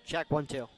Check 1-2.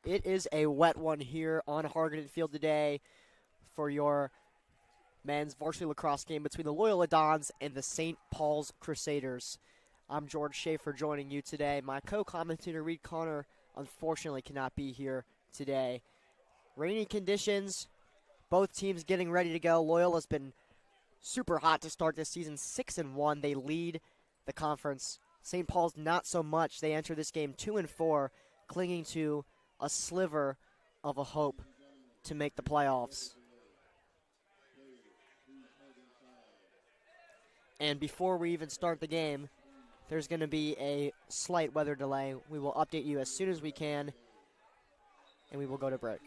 It is a wet one here on Hargan Field today for your men's varsity lacrosse game between the Loyola Dons and the St. Paul's Crusaders. I'm George Schaefer joining you today. My co-commentator Reed Connor unfortunately cannot be here today. Rainy conditions, both teams getting ready to go. Loyola's been super hot to start this season, 6-1. They lead the conference. St. Paul's not so much. They enter this game 2-4, clinging to a sliver of a hope to make the playoffs. And before we even start the game, there's going to be a slight weather delay. We will update you as soon as we can, and we will go to break.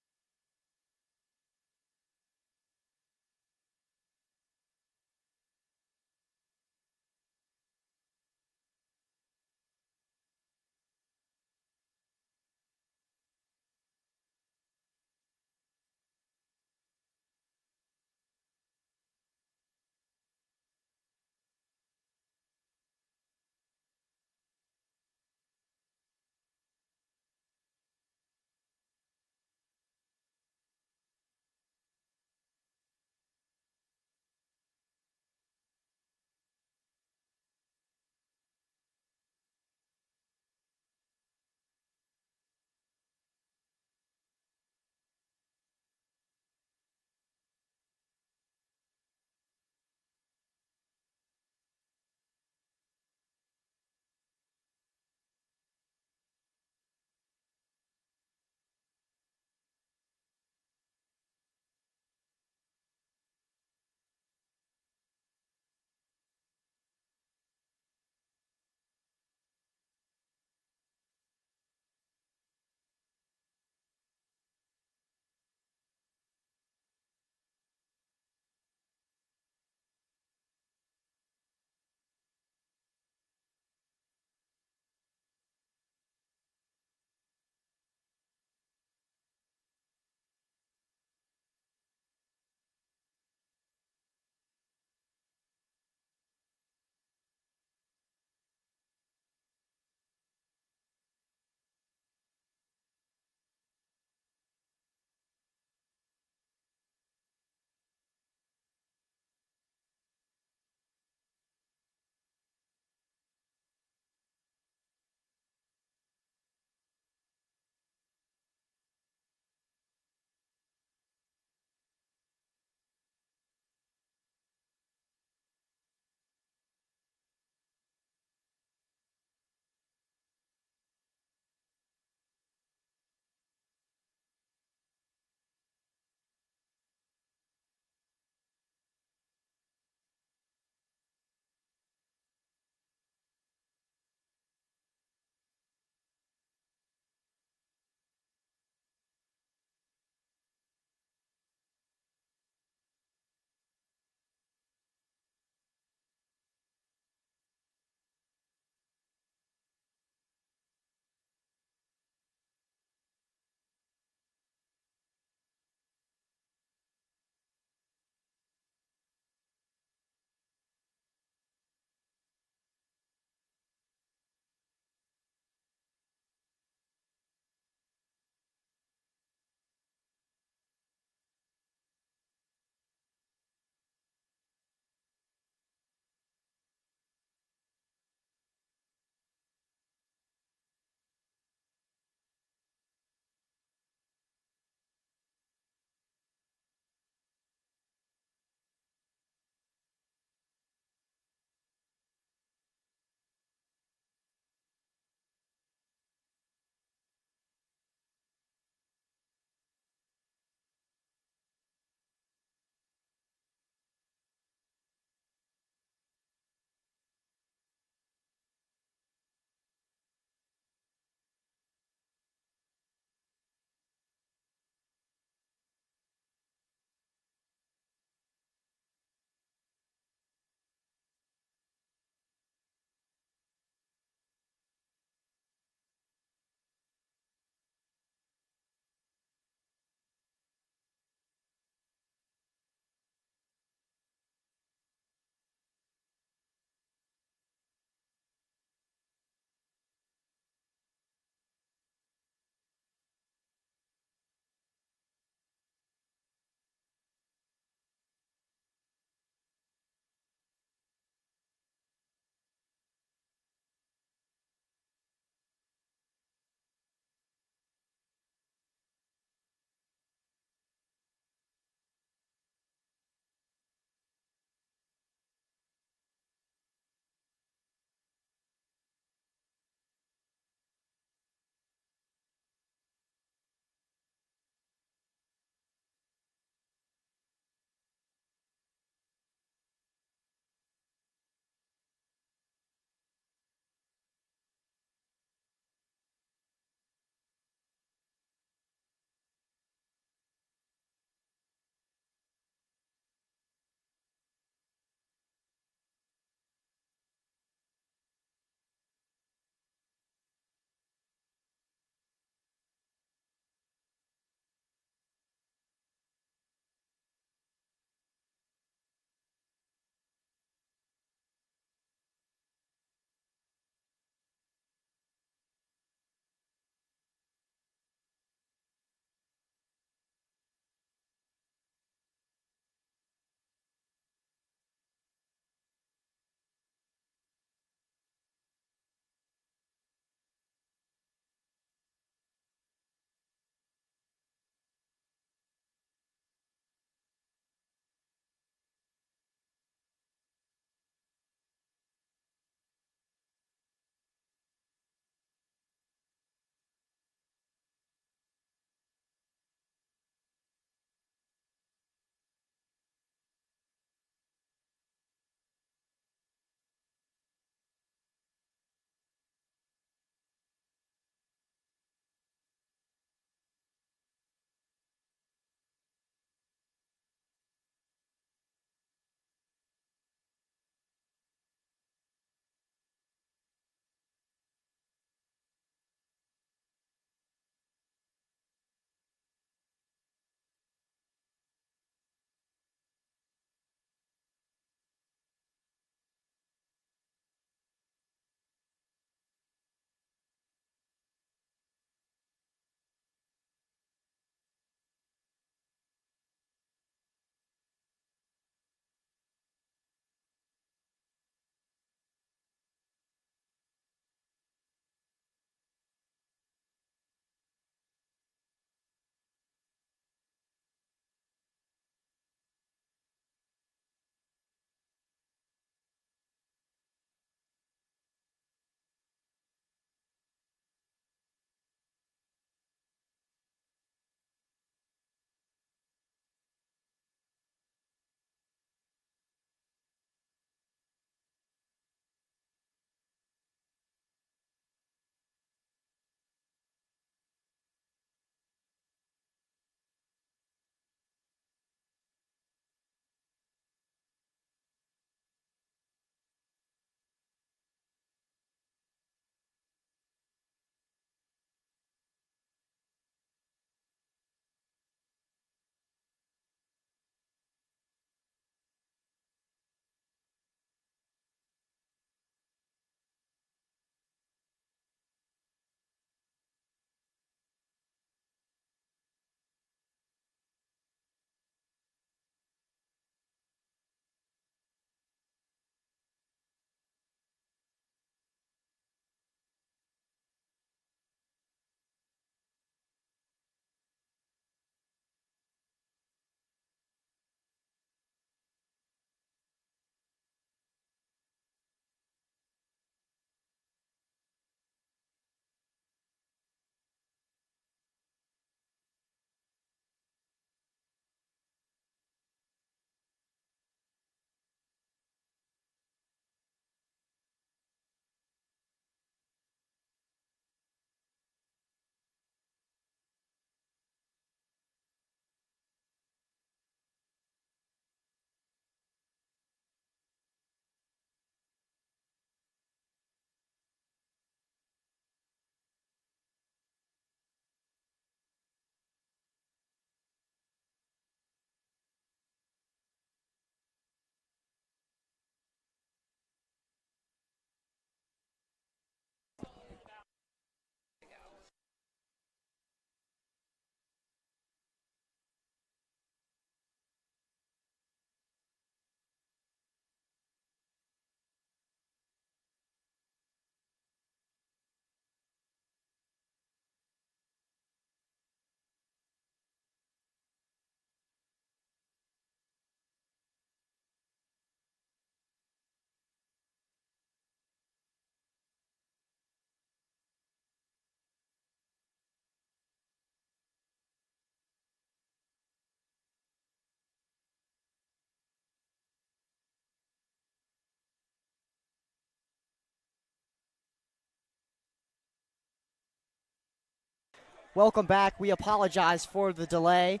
welcome back. We apologize for the delay.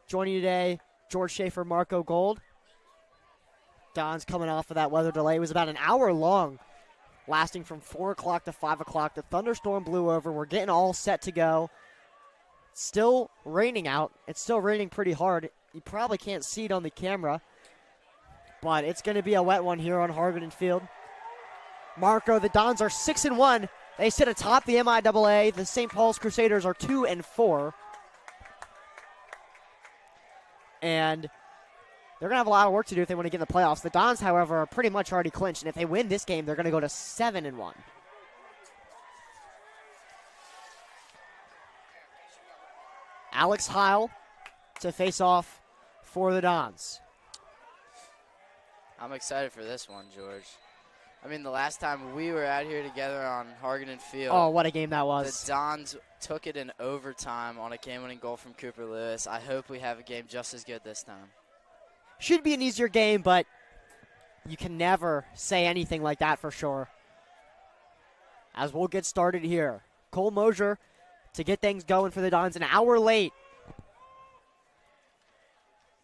Joining you today, George Schaefer, Marco Gold. Don's coming off of that weather delay. It was about an hour long, lasting from 4 o'clock to 5 o'clock. The thunderstorm blew over. We're getting all set to go. Still raining out. It's still raining pretty hard. You probably can't see it on the camera, but it's going to be a wet one here on Hargreaves Field. Marco, the Dons are 6-1. They sit atop the MIAA. The St. Paul's Crusaders are 2-4. And they're going to have a lot of work to do if they want to get in the playoffs. The Dons, however, are pretty much already clinched, and if they win this game, they're going to go to 7-1. Alex Heil to face off for the Dons. I'm excited for this one, George. I mean, the last time we were out here together on Hargreaves Field. Oh, what a game that was. The Dons took it in overtime on a game-winning goal from Cooper Lewis. I hope we have a game just as good this time. Should be an easier game, but you can never say anything like that for sure. As we'll get started here. Cole Mosier to get things going for the Dons, an hour late.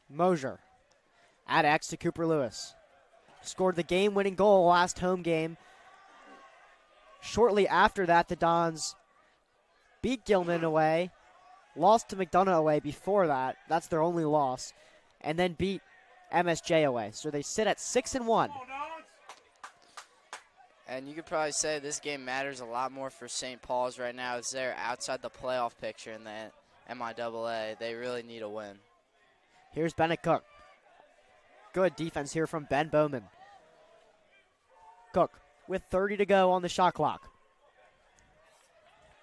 Mosier at X to Cooper Lewis. Scored the game-winning goal last home game. Shortly after that, the Dons beat Gilman away, lost to McDonough away before that. That's their only loss. And then beat MSJ away. So they sit at 6-1. And you could probably say this game matters a lot more for St. Paul's right now as they're outside the playoff picture in the MIAA. They really need a win. Here's Bennett Cook. Good defense here from Ben Bowman. Cook with 30 to go on the shot clock.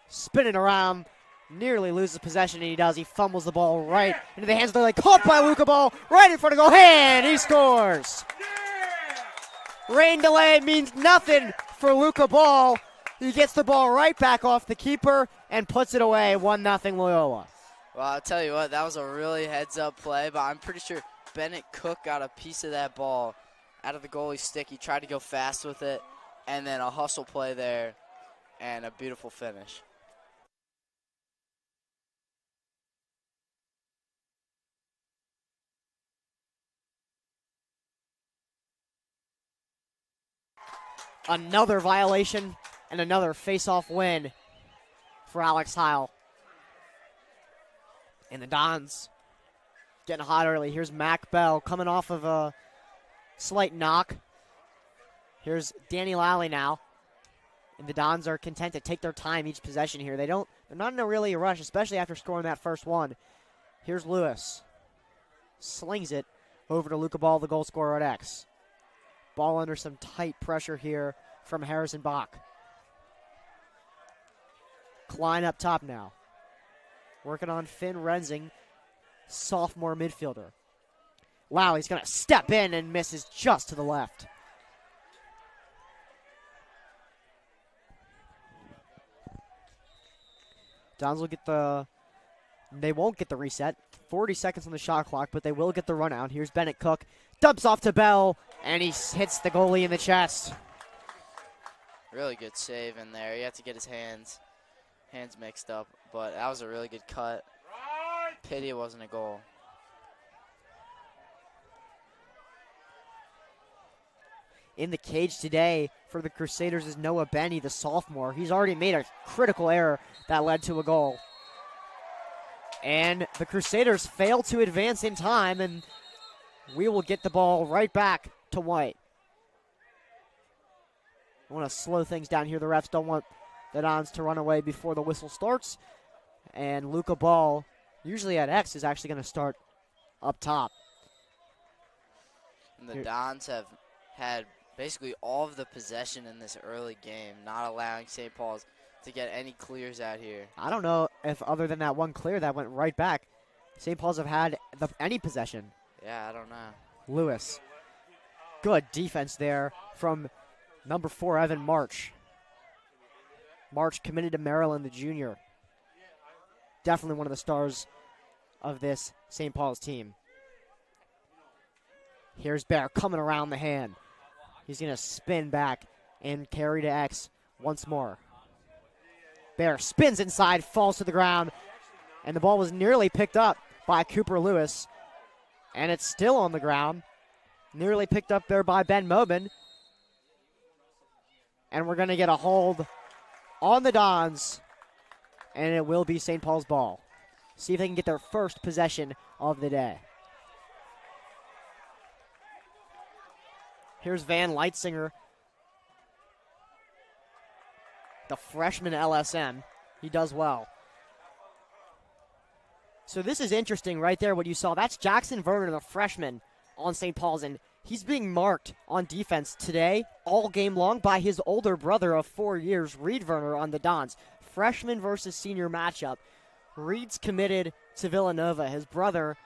Spinning around, nearly loses possession, and he does. He fumbles the ball right into the hands of the caught by Luca Ball, right in front of goal, and he scores. Rain delay means nothing for Luca Ball. He gets the ball right back off the keeper and puts it away, 1-0 Loyola. Well, I'll tell you what, that was a really heads-up play, but I'm pretty sure Bennett Cook got a piece of that ball out of the goalie's stick. He tried to go fast with it, and then a hustle play there, and a beautiful finish. Another violation and another face-off win for Alex Heil. And the Dons getting hot early. Here's Mac Bell coming off of a slight knock. Here's Danny Lally now. And the Dons are content to take their time each possession here. They're not in a really rush, especially after scoring that first one. Here's Lewis. Slings it over to Luca Ball, the goal scorer at X. Ball under some tight pressure here from Harrison Bach. Klein up top now. Working on Finn Rensing, sophomore midfielder. Wow, he's going to step in and misses just to the left. Dons will get they won't get the reset. 40 seconds on the shot clock, but they will get the run out. Here's Bennett Cook. Dumps off to Bell, and he hits the goalie in the chest. Really good save in there. He had to get his hands mixed up, but that was a really good cut. Pity it wasn't a goal. In the cage today for the Crusaders is Noah Benny, the sophomore. He's already made a critical error that led to a goal. And the Crusaders fail to advance in time, and we will get the ball right back to White. I want to slow things down here. The refs don't want the Dons to run away before the whistle starts. And Luca Ball, usually at X, is actually going to start up top. And the Dons have had basically all of the possession in this early game, not allowing St. Paul's to get any clears out here. I don't know if other than that one clear that went right back, St. Paul's have had any possession. Yeah, I don't know. Lewis. Good defense there from number 4, Evan March. March committed to Maryland, the junior. Definitely one of the stars of this St. Paul's team. Here's Bear coming around the hand. He's going to spin back and carry to X once more. Bear spins inside, falls to the ground, and the ball was nearly picked up by Cooper Lewis. And it's still on the ground. Nearly picked up there by Ben Mobin. And we're going to get a hold on the Dons, and it will be St. Paul's ball. See if they can get their first possession of the day. Here's Van Leitzinger, the freshman LSM. He does well. So this is interesting right there, what you saw. That's Jackson Verner, the freshman on St. Paul's, and he's being marked on defense today all game long by his older brother of 4 years, Reed Verner, on the Dons. Freshman versus senior matchup. Reed's committed to Villanova. His brother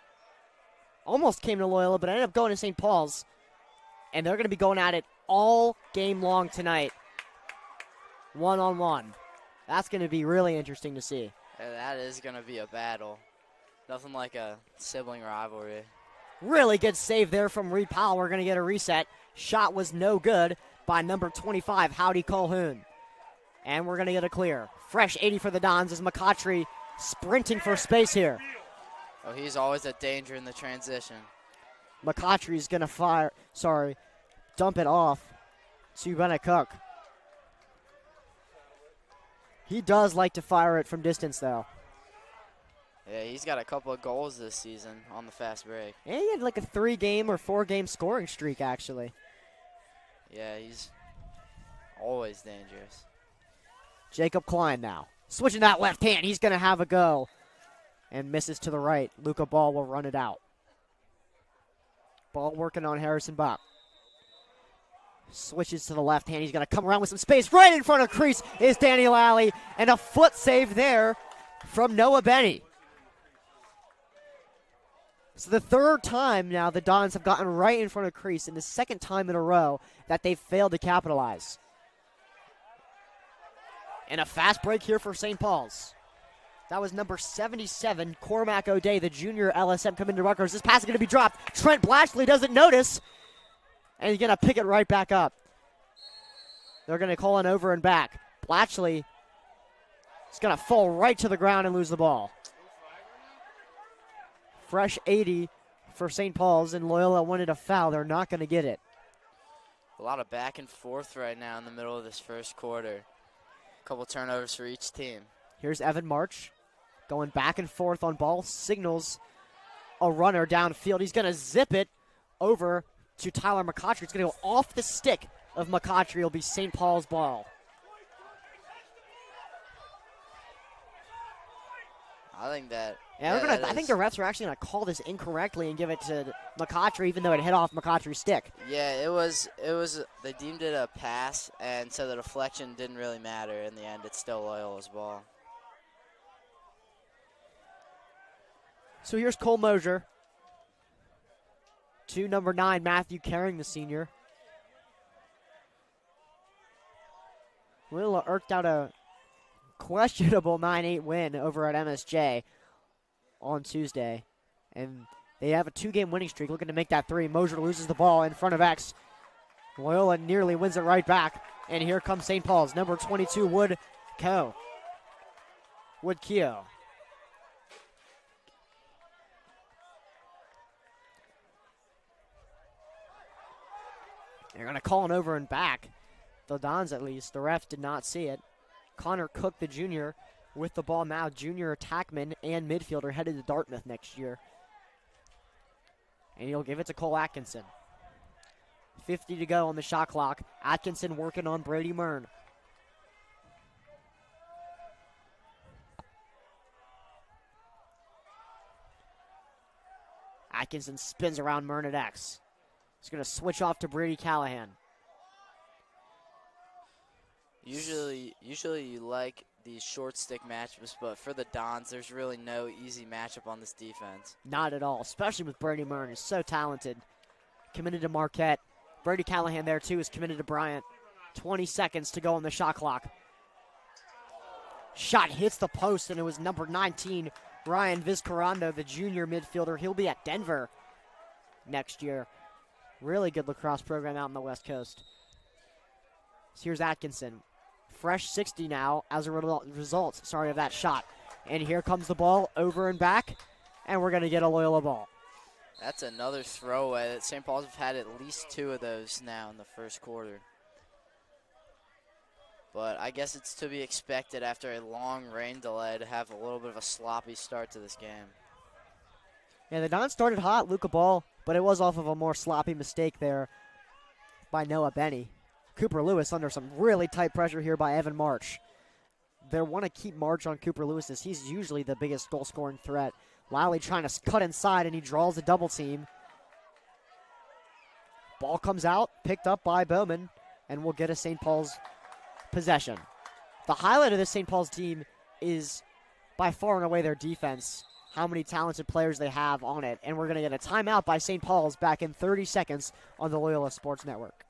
almost came to Loyola, but ended up going to St. Paul's, and they're going to be going at it all game long tonight, one-on-one. That's going to be really interesting to see. Yeah, that is going to be a battle. Nothing like a sibling rivalry. Really good save there from Reed Powell. We're going to get a reset. Shot was no good by number 25, Howdy Colhoun. And we're going to get a clear. Fresh 80 for the Dons as McCautry sprinting for space here. Oh, he's always a danger in the transition. McCautry's going to dump it off to Bennett Cook. He does like to fire it from distance, though. Yeah, he's got a couple of goals this season on the fast break. And he had like a 3-game or 4-game scoring streak, actually. Yeah, he's always dangerous. Jacob Klein now. Switching that left hand. He's going to have a go. And misses to the right. Luca Ball will run it out. Ball working on Harrison Bach. Switches to the left hand. He's going to come around with some space. Right in front of crease is Danny Lally. And a foot save there from Noah Benny. It's the third time now the Dons have gotten right in front of crease, and the second time in a row that they've failed to capitalize. And a fast break here for St. Paul's. That was number 77, Cormac O'Day, the junior LSM, coming to Rutgers. This pass is going to be dropped. Trent Blatchley doesn't notice, and he's going to pick it right back up. They're going to call it over and back. Blatchley is going to fall right to the ground and lose the ball. Fresh 80 for St. Paul's, and Loyola wanted a foul. They're not going to get it. A lot of back and forth right now in the middle of this first quarter. A couple turnovers for each team. Here's Evan March going back and forth on ball. Signals a runner downfield. He's going to zip it over to Tyler McCautry. It's going to go off the stick of McCautry. It'll be St. Paul's ball. I think that. Yeah, I think the refs are actually going to call this incorrectly and give it to McCautry, even though it hit off McCautry's stick. Yeah, it was. They deemed it a pass, and so the deflection didn't really matter. In the end, it's still Loyola's ball. So here's Cole Mosier to number 9, Matthew Carring, the senior. Loyola irked out a questionable 9-8 win over at MSJ on Tuesday. And they have a 2-game winning streak, looking to make that 3. Mosier loses the ball in front of X. Loyola nearly wins it right back. And here comes St. Paul's, number 22, Wood Keo. They're going to call it over and back. The Dons, at least. The ref did not see it. Connor Cook, the junior, with the ball now. Junior attackman and midfielder headed to Dartmouth next year. And he'll give it to Cole Atkinson. 50 to go on the shot clock. Atkinson working on Brady Mern. Atkinson spins around Mern at X. He's going to switch off to Brady Callahan. Usually you like these short stick matchups, but for the Dons, there's really no easy matchup on this defense. Not at all, especially with Brady Mern. He's so talented. Committed to Marquette. Brady Callahan there, too, is committed to Bryant. 20 seconds to go on the shot clock. Shot hits the post, and it was number 19, Ryan Vizcarrando, the junior midfielder. He'll be at Denver next year. Really good lacrosse program out on the West Coast. So here's Atkinson. fresh 60 now as a result of that shot. And here comes the ball over and back, and we're going to get a Loyola ball. That's another throwaway. That St. Paul's have had at least 2 of those now in the first quarter. But I guess it's to be expected after a long rain delay to have a little bit of a sloppy start to this game. Yeah, the Dons started hot, Luca Ball, but it was off of a more sloppy mistake there by Noah Benny. Cooper Lewis under some really tight pressure here by Evan March. They want to keep March on Cooper Lewis as he's usually the biggest goal-scoring threat. Lally trying to cut inside, and he draws a double team. Ball comes out, picked up by Bowman, and we'll get a St. Paul's possession. The highlight of this St. Paul's team is by far and away their defense, how many talented players they have on it, and we're going to get a timeout by St. Paul's back in 30 seconds on the Loyola Sports Network.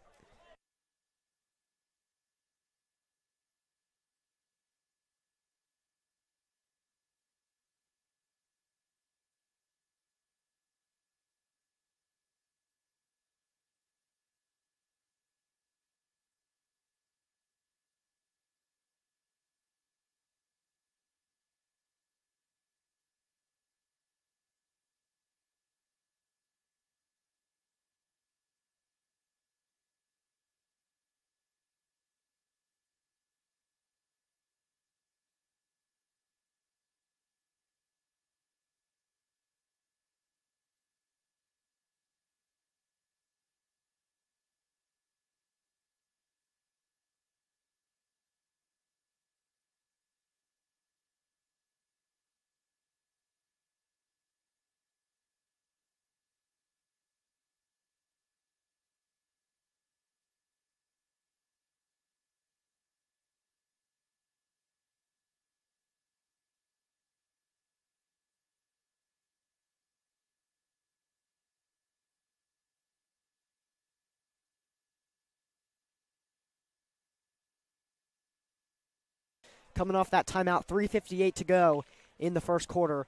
Coming off that timeout, 3:58 to go in the first quarter.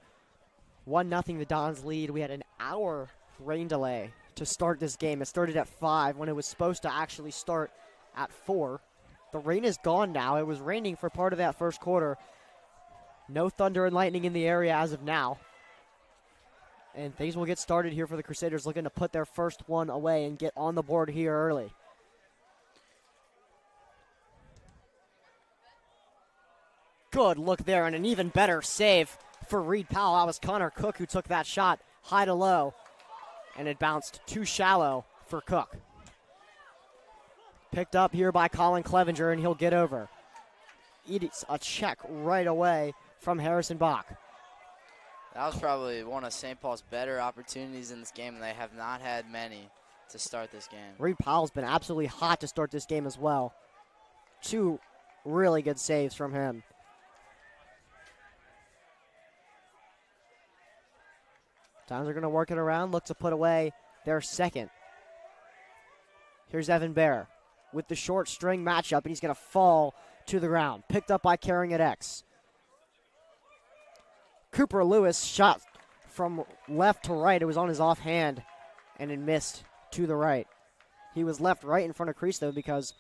1-0 the Dons lead. We had an hour rain delay to start this game. It started at 5 when it was supposed to actually start at 4. The rain is gone now. It was raining for part of that first quarter. No thunder and lightning in the area as of now. And things will get started here for the Crusaders, looking to put their first one away and get on the board here early. Good look there, and an even better save for Reed Powell. That was Connor Cook who took that shot high to low, and it bounced too shallow for Cook. Picked up here by Colin Clevenger, and he'll get over. Eats a check right away from Harrison Bach. That was probably one of St. Paul's better opportunities in this game, and they have not had many to start this game. Reed Powell's been absolutely hot to start this game as well. 2 really good saves from him. Dons are going to work it around, look to put away their second. Here's Evan Bear with the short string matchup, and he's going to fall to the ground. Picked up by Carrying at X. Cooper Lewis shot from left to right. It was on his offhand, and it missed to the right. He was left right in front of crease, though, because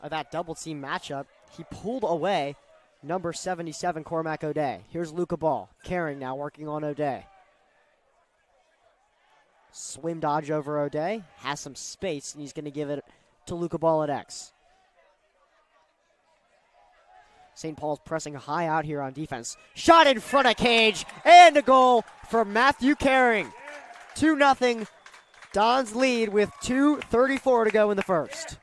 of that double team matchup. He pulled away number 77, Cormac O'Day. Here's Luca Ball. Carrying now, working on O'Day. Swim dodge over O'Day. Has some space, and he's going to give it to Luca Ball at X. St. Paul's pressing high out here on defense. Shot in front of cage, and a goal for Matthew Carring. 2-0. Dons lead with 2:34 to go in the first.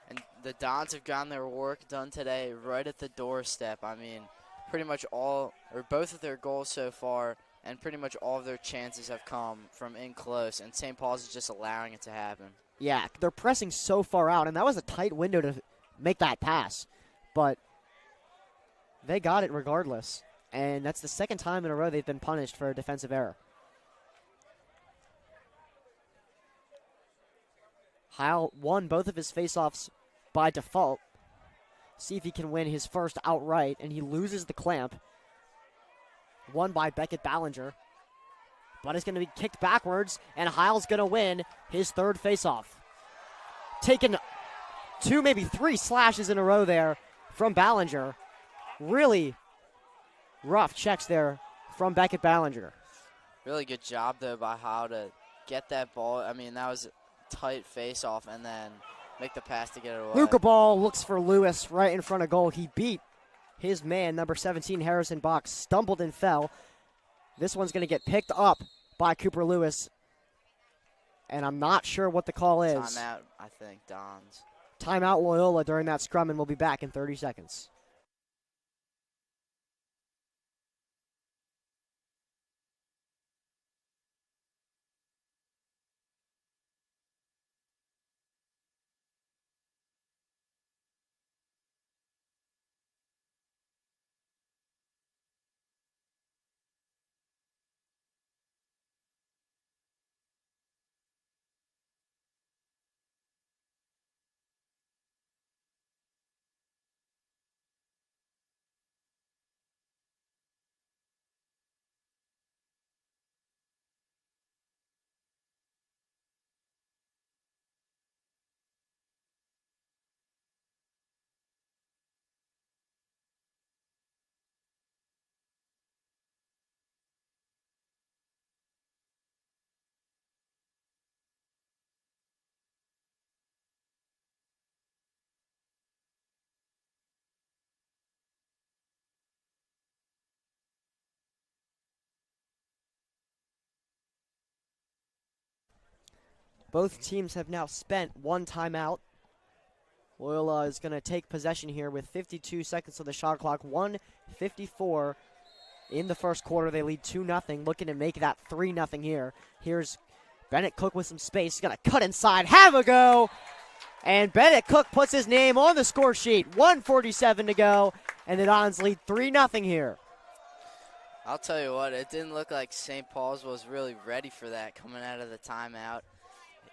And the Dons have gotten their work done today right at the doorstep. I mean, pretty much all, or both of their goals so far, and pretty much all of their chances have come from in close, and St. Paul's is just allowing it to happen. Yeah, they're pressing so far out, and that was a tight window to make that pass. But they got it regardless, and that's the second time in a row they've been punished for a defensive error. Heil won both of his faceoffs by default. See if he can win his first outright, and he loses the clamp. Won by Beckett Ballinger. But it's going to be kicked backwards, and Heil's going to win his third faceoff. Taking 2, maybe 3 slashes in a row there from Ballinger. Really rough checks there from Beckett Ballinger. Really good job, though, by how to get that ball. I mean, that was a tight face-off, and then make the pass to get it away. Luca Ball looks for Lewis right in front of goal. He beat his man, number 17, Harrison Bach, stumbled and fell. This one's going to get picked up by Cooper Lewis, and I'm not sure what the call is. Timeout, I think, Dons. Timeout Loyola during that scrum, and we'll be back in 30 seconds. Both teams have now spent one timeout. Loyola is going to take possession here with 52 seconds on the shot clock. 1:54 in the first quarter. They lead 2-0, looking to make that 3-0 here. Here's Bennett Cook with some space. He's going to cut inside, have a go. And Bennett Cook puts his name on the score sheet. 1:47 to go, and the Dons lead 3-0 here. I'll tell you what, it didn't look like St. Paul's was really ready for that coming out of the timeout.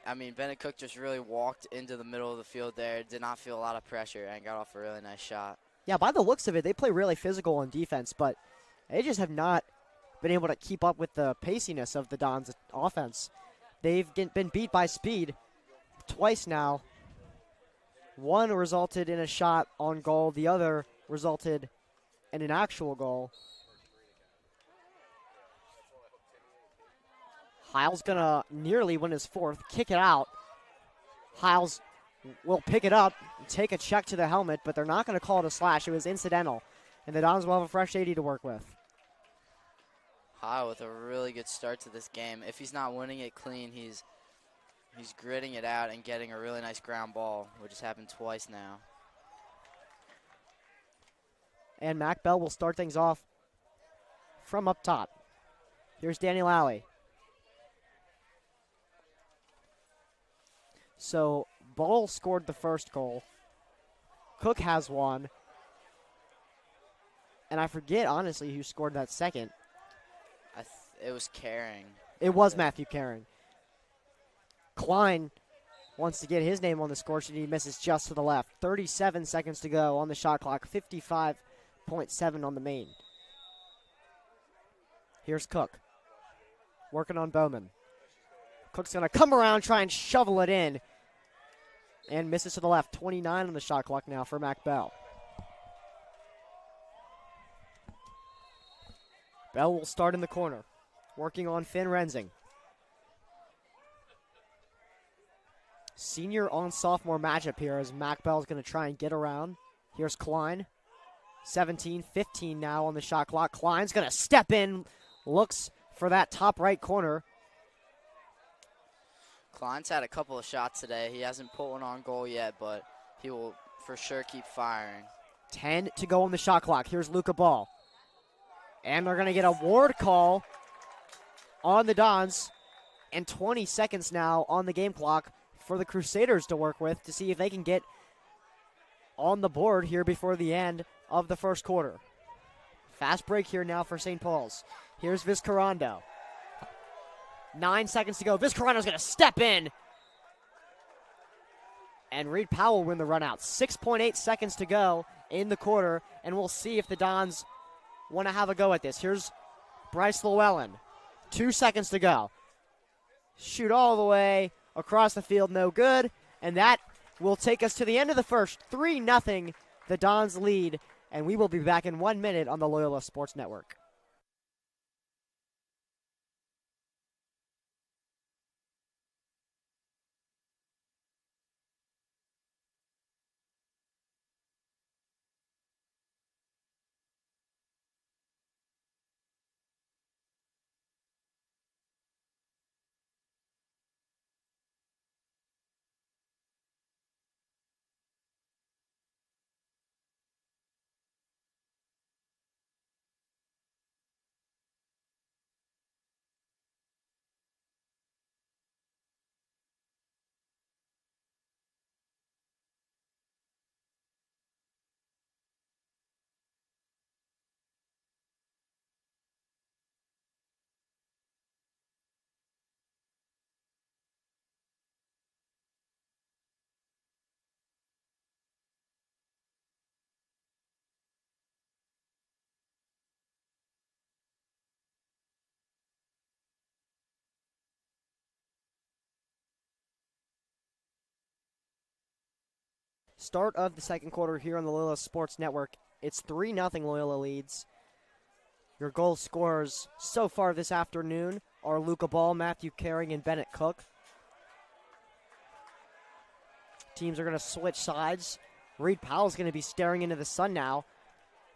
I mean, Bennett Cook just really walked into the middle of the field there, did not feel a lot of pressure, and got off a really nice shot. Yeah, by the looks of it, they play really physical on defense, but they just have not been able to keep up with the paciness of the Dons' offense. They've been beat by speed twice now. One resulted in a shot on goal. The other resulted in an actual goal. Hiles going to nearly win his fourth, kick it out. Hiles will pick it up, take a check to the helmet, but they're not going to call it a slash. It was incidental, and the Dons will have a fresh 80 to work with. Hile with a really good start to this game. If he's not winning it clean, he's gritting it out and getting a really nice ground ball, which has happened twice now. And Mac Bell will start things off from up top. Here's Danny Lally. So Ball scored the first goal. Cook has one. And I forget, honestly, who scored that second. It was Caring. It was Matthew Caring. Klein wants to get his name on the score sheet. He misses just to the left. 37 seconds to go on the shot clock. 55.7 on the main. Here's Cook. Working on Bowman. Cook's going to come around, try and shovel it in. And misses to the left. 29 on the shot clock now for Mac Bell. Bell will start in the corner. Working on Finn Rensing. Senior on sophomore matchup here as Mac Bell's going to try and get around. Here's Klein. 17-15 now on the shot clock. Klein's going to step in. Looks for that top right corner. Klein's had a couple of shots today. He hasn't put one on goal yet, but he will for sure keep firing. 10 to go on the shot clock. Here's Luca Ball. And they're going to get a ward call on the Dons. And 20 seconds now on the game clock for the Crusaders to work with to see if they can get on the board here before the end of the first quarter. Fast break here now for St. Paul's. Here's Vizcarrando. 9 seconds to go. Vizcarrando's going to step in. And Reed Powell win the run out. 6.8 seconds to go in the quarter. And we'll see if the Dons want to have a go at this. Here's Bryce Llewellyn. 2 seconds to go. Shoot all the way across the field. No good. And that will take us to the end of the first. 3-0 the Dons lead, and we will be back in 1 minute on the Loyola Sports Network. Start of the second quarter here on the Loyola Sports Network. It's 3-0 Loyola leads. Your goal scorers so far this afternoon are Luca Ball, Matthew Caring, and Bennett Cook. Teams are going to switch sides. Reed Powell's going to be staring into the sun now,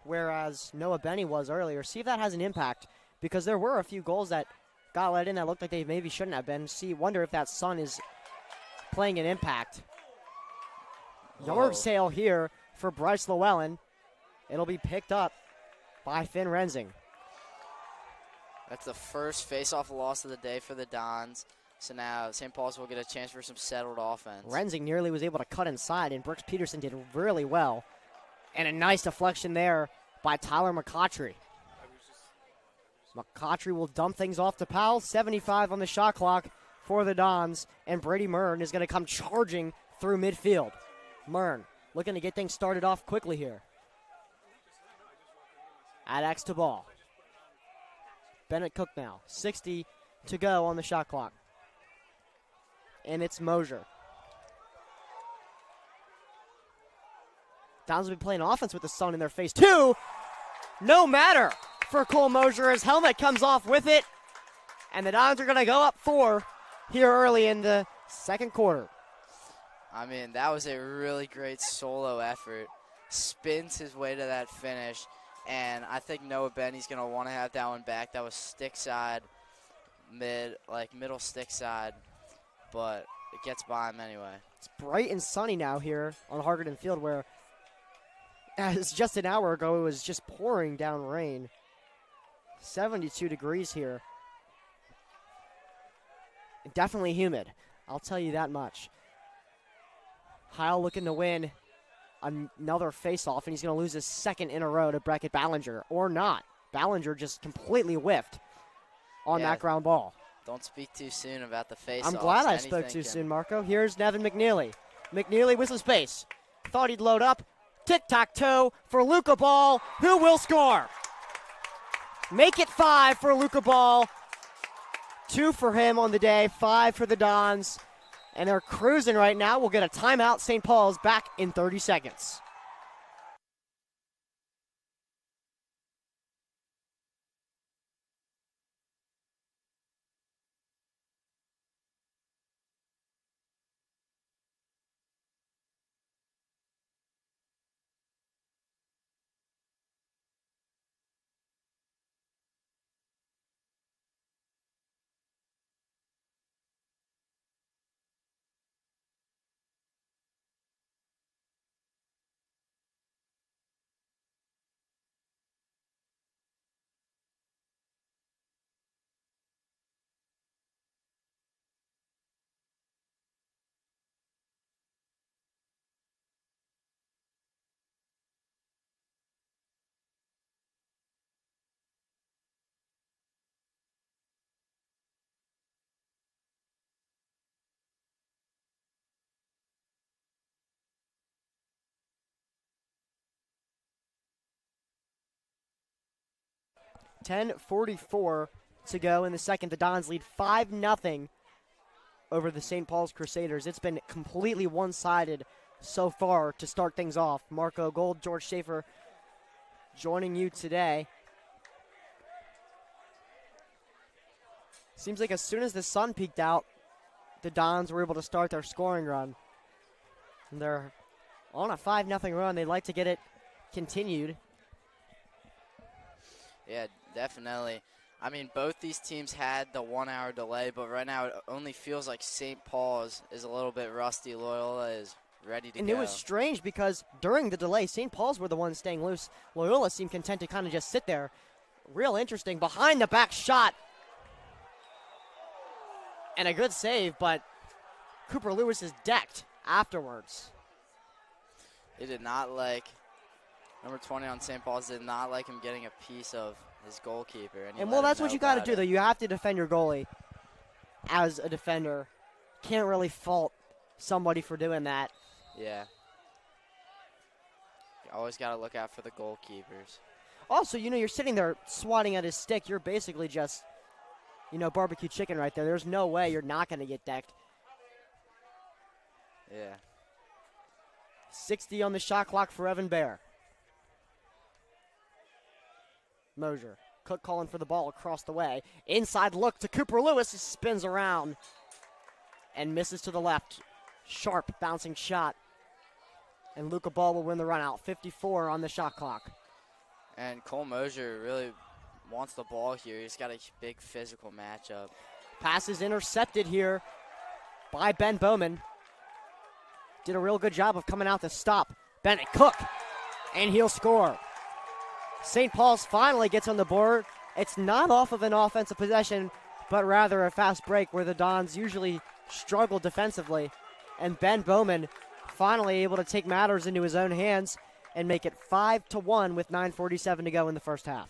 whereas Noah Benny was earlier. See if that has an impact, because there were a few goals that got let in that looked like they maybe shouldn't have been. Wonder if that sun is playing an impact. Yard sale here for Bryce Llewellyn. It'll be picked up by Finn Rensing. That's the first face-off loss of the day for the Dons. So now St. Paul's will get a chance for some settled offense. Rensing nearly was able to cut inside, and Brooks Peterson did really well. And a nice deflection there by Tyler McCautry. McCautry will dump things off to Powell. 75 on the shot clock for the Dons, and Brady Mern is going to come charging through midfield. Mern looking to get things started off quickly here. Addax to ball. Bennett Cook now. 60 to go on the shot clock. And it's Mosier. Dons will be playing offense with the sun in their face, too. No matter for Cole Mosier. His helmet comes off with it. And the Dons are going to go up 4 here early in the second quarter. I mean, that was a really great solo effort. Spins his way to that finish. And I think Noah Benny's going to want to have that one back. That was stick side, middle stick side. But it gets by him anyway. It's bright and sunny now here on Hargarden Field, where as just an hour ago it was just pouring down rain. 72 degrees here. Definitely humid, I'll tell you that much. Heil looking to win another face-off, and he's going to lose his second in a row to Brackett Ballinger, or not. Ballinger just completely whiffed on that ground ball. Don't speak too soon about the face-off. I'm glad I spoke too soon, Marco. Here's Nevin McNeely. McNeely with his space. Thought he'd load up. Tic-tac-toe for Luca Ball, who will score. Make it 5 for Luca Ball. 2 for him on the day, 5 for the Dons. And they're cruising right now. We'll get a timeout. St. Paul's back in 30 seconds. .44 to go in the second. The Dons lead 5-0 over the St. Paul's Crusaders. It's been completely one-sided so far to start things off. Marco Gold, George Schaefer joining you today. Seems like as soon as the sun peeked out, the Dons were able to start their scoring run. And they're on a 5-0 run. They'd like to get it continued. Yeah, definitely. I mean, both these teams had the 1 hour delay, but right now it only feels like St. Paul's is a little bit rusty. Loyola is ready to go. And it was strange because during the delay, St. Paul's were the ones staying loose. Loyola seemed content to kind of just sit there. Real interesting. Behind the back shot. And a good save, but Cooper Lewis is decked afterwards. He did not like, number 20 on St. Paul's did not like him getting a piece of his goalkeeper. And well, that's what you got to do, though. You have to defend your goalie as a defender. Can't really fault somebody for doing that. Yeah. You always got to look out for the goalkeepers. Also, you're sitting there swatting at his stick. You're basically just, barbecue chicken right there. There's no way you're not going to get decked. Yeah. 60 on the shot clock for Evan Bear. Mosier. Cook calling for the ball across the way. Inside look to Cooper Lewis. He spins around and misses to the left. Sharp bouncing shot. And Luca Ball will win the run out. 54 on the shot clock. And Cole Mosier really wants the ball here. He's got a big physical matchup. Pass is intercepted here by Ben Bowman. Did a real good job of coming out to stop Bennett Cook. And he'll score. St. Paul's finally gets on the board. It's not off of an offensive possession, but rather a fast break where the Dons usually struggle defensively. And Ben Bowman finally able to take matters into his own hands and make it 5-1 with 9:47 to go in the first half.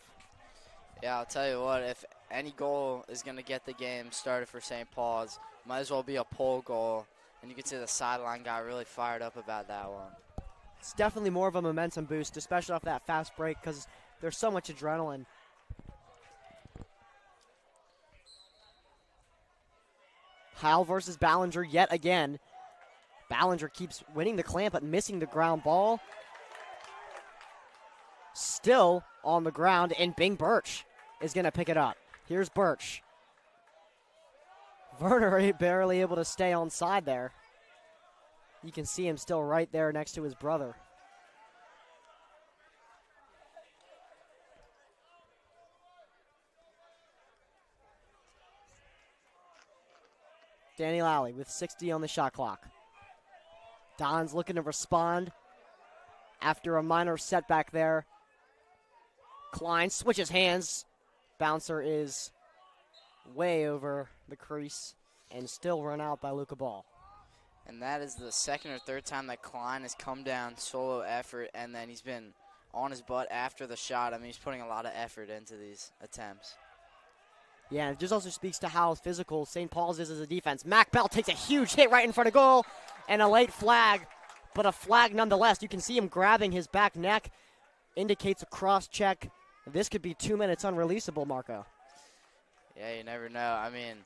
Yeah, I'll tell you what, if any goal is going to get the game started for St. Paul's, might as well be a pole goal. And you can see the sideline got really fired up about that one. It's definitely more of a momentum boost, especially off that fast break, because there's so much adrenaline. Howell versus Ballinger yet again. Ballinger keeps winning the clamp but missing the ground ball. Still on the ground, and Bing Birch is going to pick it up. Here's Birch. Werner barely able to stay on side there. You can see him still right there next to his brother. Danny Lally with 60 on the shot clock. Don's looking to respond after a minor setback there. Klein switches hands. Bouncer is way over the crease and still run out by Luca Ball. And that is the second or third time that Klein has come down solo effort, and then he's been on his butt after the shot. I mean, he's putting a lot of effort into these attempts. Yeah, it just also speaks to how physical St. Paul's is as a defense. Mac Bell takes a huge hit right in front of goal, and a late flag, but a flag nonetheless. You can see him grabbing his back neck, indicates a cross check. This could be 2 minutes unreleasable, Marco. Yeah, you never know. I mean,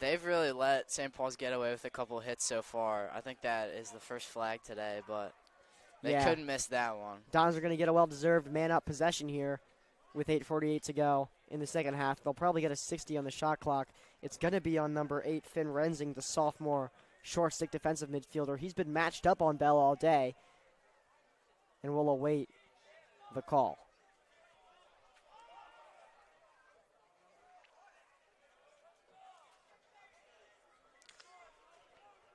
they've really let St. Paul's get away with a couple hits so far. I think that is the first flag today, but they couldn't miss that one. Dons are going to get a well-deserved man-up possession here with 8:48 to go in the second half. They'll probably get a 60 on the shot clock. It's going to be on number 8, Finn Rensing, the sophomore short-stick defensive midfielder. He's been matched up on Bell all day, and we'll await the call.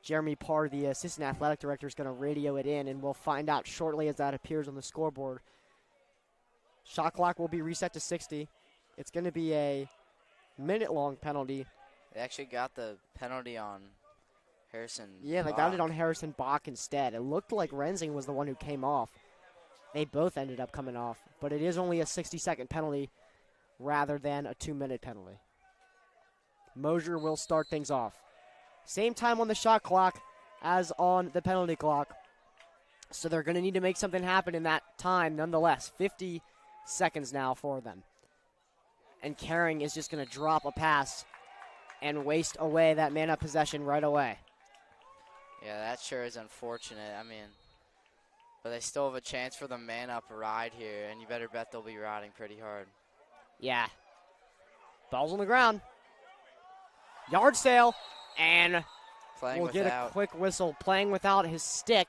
Jeremy Parr, the assistant athletic director, is going to radio it in, and we'll find out shortly as that appears on the scoreboard. Shot clock will be reset to 60. It's going to be a minute-long penalty. They actually got the penalty on Harrison Yeah, they Bach. got it on Harrison Bach instead. It looked like Rensing was the one who came off. They both ended up coming off, but it is only a 60-second penalty rather than a 2-minute penalty. Mosier will start things off. Same time on the shot clock as on the penalty clock. So they're going to need to make something happen in that time nonetheless. 50 seconds now for them. And Caring is just going to drop a pass and waste away that man-up possession right away. Yeah, that sure is unfortunate. I mean, but they still have a chance for the man-up ride here, and you better bet they'll be riding pretty hard. Yeah. Ball's on the ground. Yard sale, and Playing we'll get a without. quick whistle. Playing without his stick.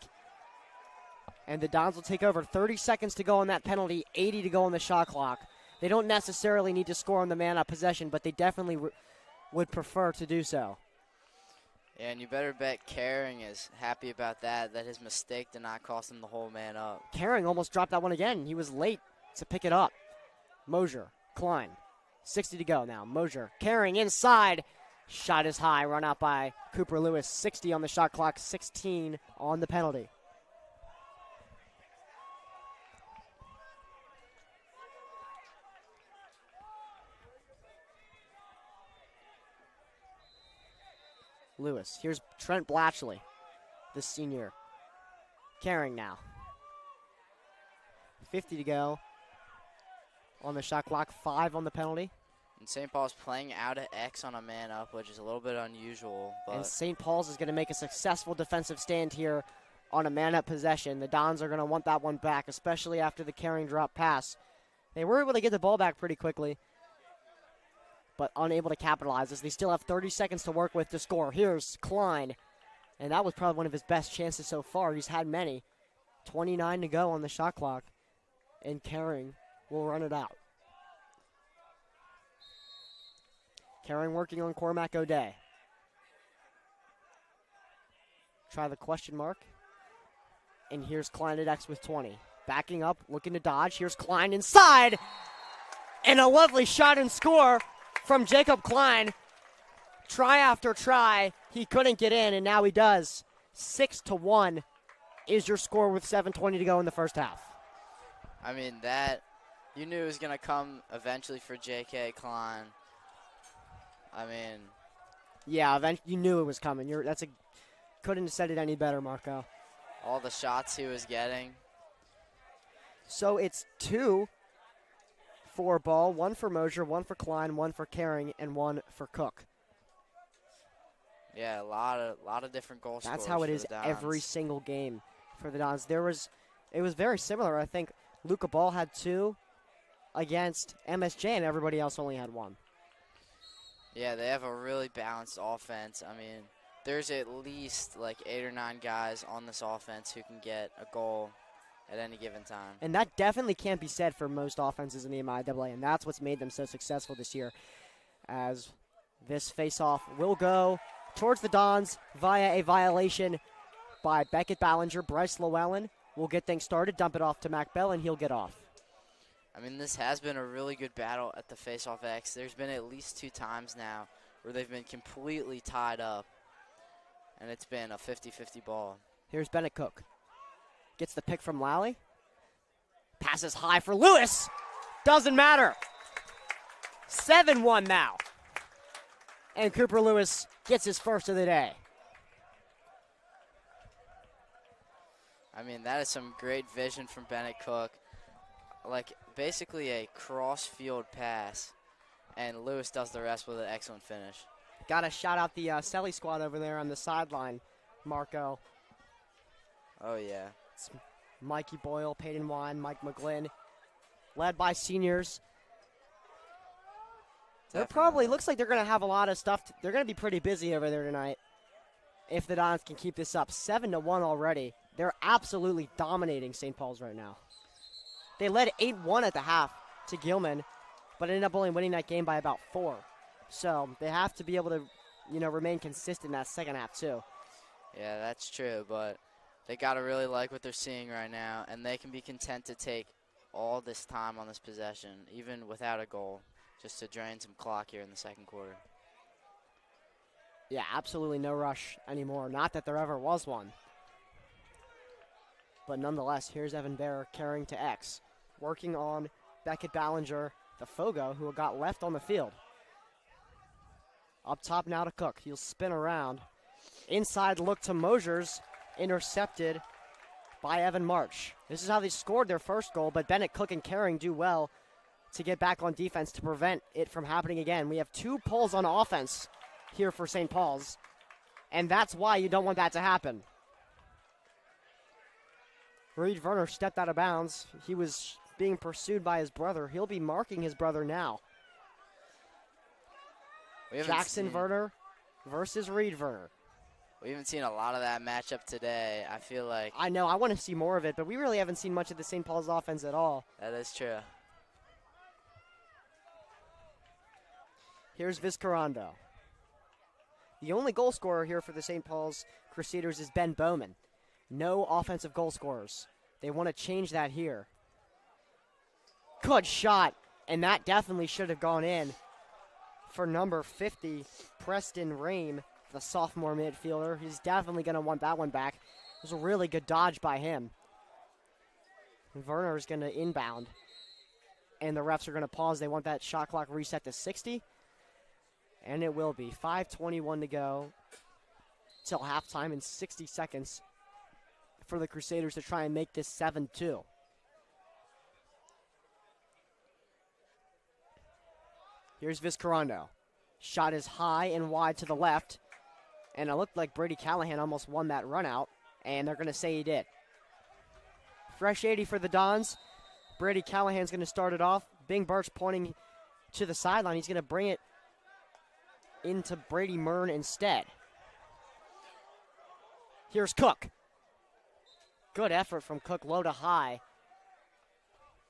And the Dons will take over. 30 seconds to go on that penalty, 80 to go on the shot clock. They don't necessarily need to score on the man-up possession, but they definitely would prefer to do so. Yeah, and you better bet Caring is happy about that his mistake did not cost him the whole man up. Caring almost dropped that one again. He was late to pick it up. Mosier, Klein, 60 to go now. Mosier, Caring inside. Shot is high, run out by Cooper Lewis. 60 on the shot clock, 16 on the penalty. Lewis. Here's Trent Blatchley, the senior. Caring now. 50 to go on the shot clock, 5 on the penalty. And St. Paul's playing out of X on a man up, which is a little bit unusual. But And St. Paul's is going to make a successful defensive stand here on a man-up possession. The Dons are going to want that one back, especially after the Caring drop pass. They were able to get the ball back pretty quickly, but unable to capitalize as they still have 30 seconds to work with to score. Here's Klein, and that was probably one of his best chances so far. He's had many. 29 to go on the shot clock, and Caring will run it out. Caring working on Cormac O'Day. Try the question mark. And here's Klein at X with 20. Backing up, looking to dodge. Here's Klein inside. And a lovely shot and score from Jacob Klein. Try after try. He couldn't get in, and now he does. 6-1 is your score with 7:20 to go in the first half. I mean, that you knew it was going to come eventually for J.K. Klein. I mean, yeah, eventually you knew it was coming. Couldn't have said it any better, Marco. all the shots he was getting. So it's 2 for Ball, 1 for Mosier, 1 for Klein, 1 for Caring, and 1 for Cook. Yeah, a lot of different goal scorers. That's how it for is the Dons. every single game for the Dons. It was very similar. I think Luca Ball had 2 against MSJ, and everybody else only had 1. Yeah, they have a really balanced offense. I mean, there's at least like 8 or 9 guys on this offense who can get a goal at any given time. And that definitely can't be said for most offenses in the MIAA, and that's what's made them so successful this year. As this face-off will go towards the Dons via a violation by Beckett Ballinger. Bryce Llewellyn will get things started, dump it off to Mac Bell, and he'll get off. I mean, this has been a really good battle at the face-off X. There's been at least 2 times now where they've been completely tied up, and it's been a 50-50 ball. Here's Bennett Cook. Gets the pick from Lally. Passes high for Lewis. Doesn't matter. 7-1 now. And Cooper Lewis gets his first of the day. I mean, that is some great vision from Bennett Cook. Like, basically a cross-field pass, and Lewis does the rest with an excellent finish. Got to shout out the Selly squad over there on the sideline, Marco. Oh, yeah. It's Mikey Boyle, Peyton Wine, Mike McGlynn, led by seniors. They're probably, looks like they're going to have a lot of stuff. They're going to be pretty busy over there tonight if the Dons can keep this up. 7-1 already. They're absolutely dominating St. Paul's right now. They led 8-1 at the half to Gilman, but ended up only winning that game by about 4. So they have to be able to, remain consistent in that second half too. Yeah, that's true, but they got to really like what they're seeing right now, and they can be content to take all this time on this possession, even without a goal, just to drain some clock here in the second quarter. Yeah, absolutely no rush anymore. Not that there ever was one. But nonetheless, here's Evan Bear carrying to X. Working on Beckett Ballinger, the Fogo, who got left on the field. Up top now to Cook. He'll spin around. Inside look to Mosier's. Intercepted by Evan March. This is how they scored their first goal, but Bennett, Cook, and Caring do well to get back on defense to prevent it from happening again. We have 2 pulls on offense here for St. Paul's. And that's why you don't want that to happen. Reed Werner stepped out of bounds. He was being pursued by his brother. He'll be marking his brother now. Jackson Werner versus Reed Werner. We haven't seen a lot of that matchup today. I feel like. I know. I want to see more of it, but we really haven't seen much of the St. Paul's offense at all. That is true. Here's Vizcarrondo. The only goal scorer here for the St. Paul's Crusaders is Ben Bowman. No offensive goal scorers. They want to change that here. Good shot, and that definitely should have gone in for number 50, Preston Rame, the sophomore midfielder. He's definitely going to want that one back. It was a really good dodge by him. Werner's going to inbound, and the refs are going to pause. They want that shot clock reset to 60, and it will be. 5:21 to go till halftime and 60 seconds for the Crusaders to try and make this 7-2. Here's Vizcarrondo. Shot is high and wide to the left, and it looked like Brady Callahan almost won that run out, and they're going to say he did. Fresh 80 for the Dons. Brady Callahan's going to start it off. Bing Birch pointing to the sideline. He's going to bring it into Brady Mern instead. Here's Cook. Good effort from Cook, low to high,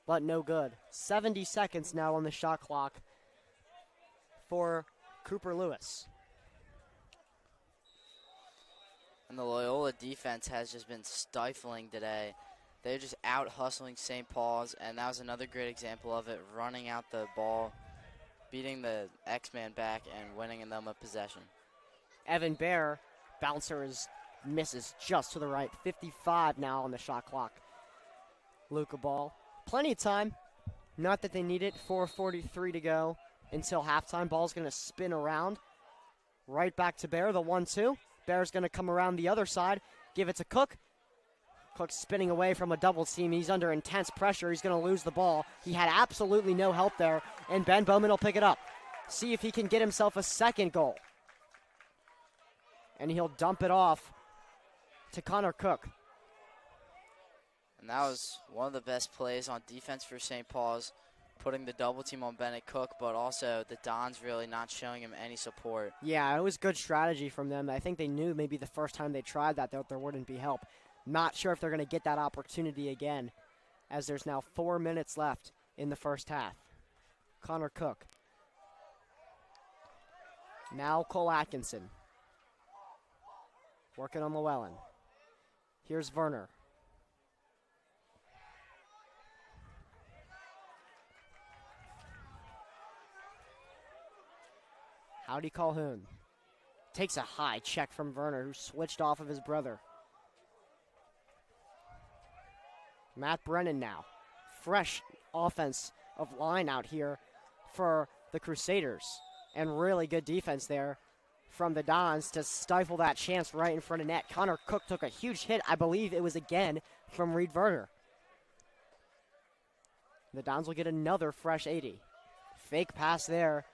but no good. 70 seconds now on the shot clock for Cooper Lewis. And the Loyola defense has just been stifling today. They're just out hustling St. Paul's, and that was another great example of it, running out the ball, beating the X-Man back, and winning them a possession. Evan Bear, bouncer misses just to the right. 55 now on the shot clock. Luca ball. Plenty of time. Not that they need it. 4:43 to go until halftime. Ball's going to spin around. Right back to Bear, the 1-2. Bear's going to come around the other side. Give it to Cook. Cook's spinning away from a double team. He's under intense pressure. He's going to lose the ball. He had absolutely no help there, and Ben Bowman will pick it up. See if he can get himself a second goal. And he'll dump it off to Connor Cook. And that was one of the best plays on defense for St. Paul's, putting the double team on Bennett Cook, but also the Dons really not showing him any support. Yeah, it was good strategy from them. I think they knew maybe the first time they tried that there wouldn't be help. Not sure if they're going to get that opportunity again, as there's now 4 minutes left in the first half. Connor Cook. Now Cole Atkinson. Working on Llewellyn. Here's Werner. Howdy Calhoun. Takes a high check from Werner, who switched off of his brother. Matt Brennan now. Fresh offense of line out here for the Crusaders. And really good defense there from the Dons to stifle that chance right in front of net. Connor Cook took a huge hit. I believe it was again from Reed Werner. The Dons will get another fresh 80. Fake pass there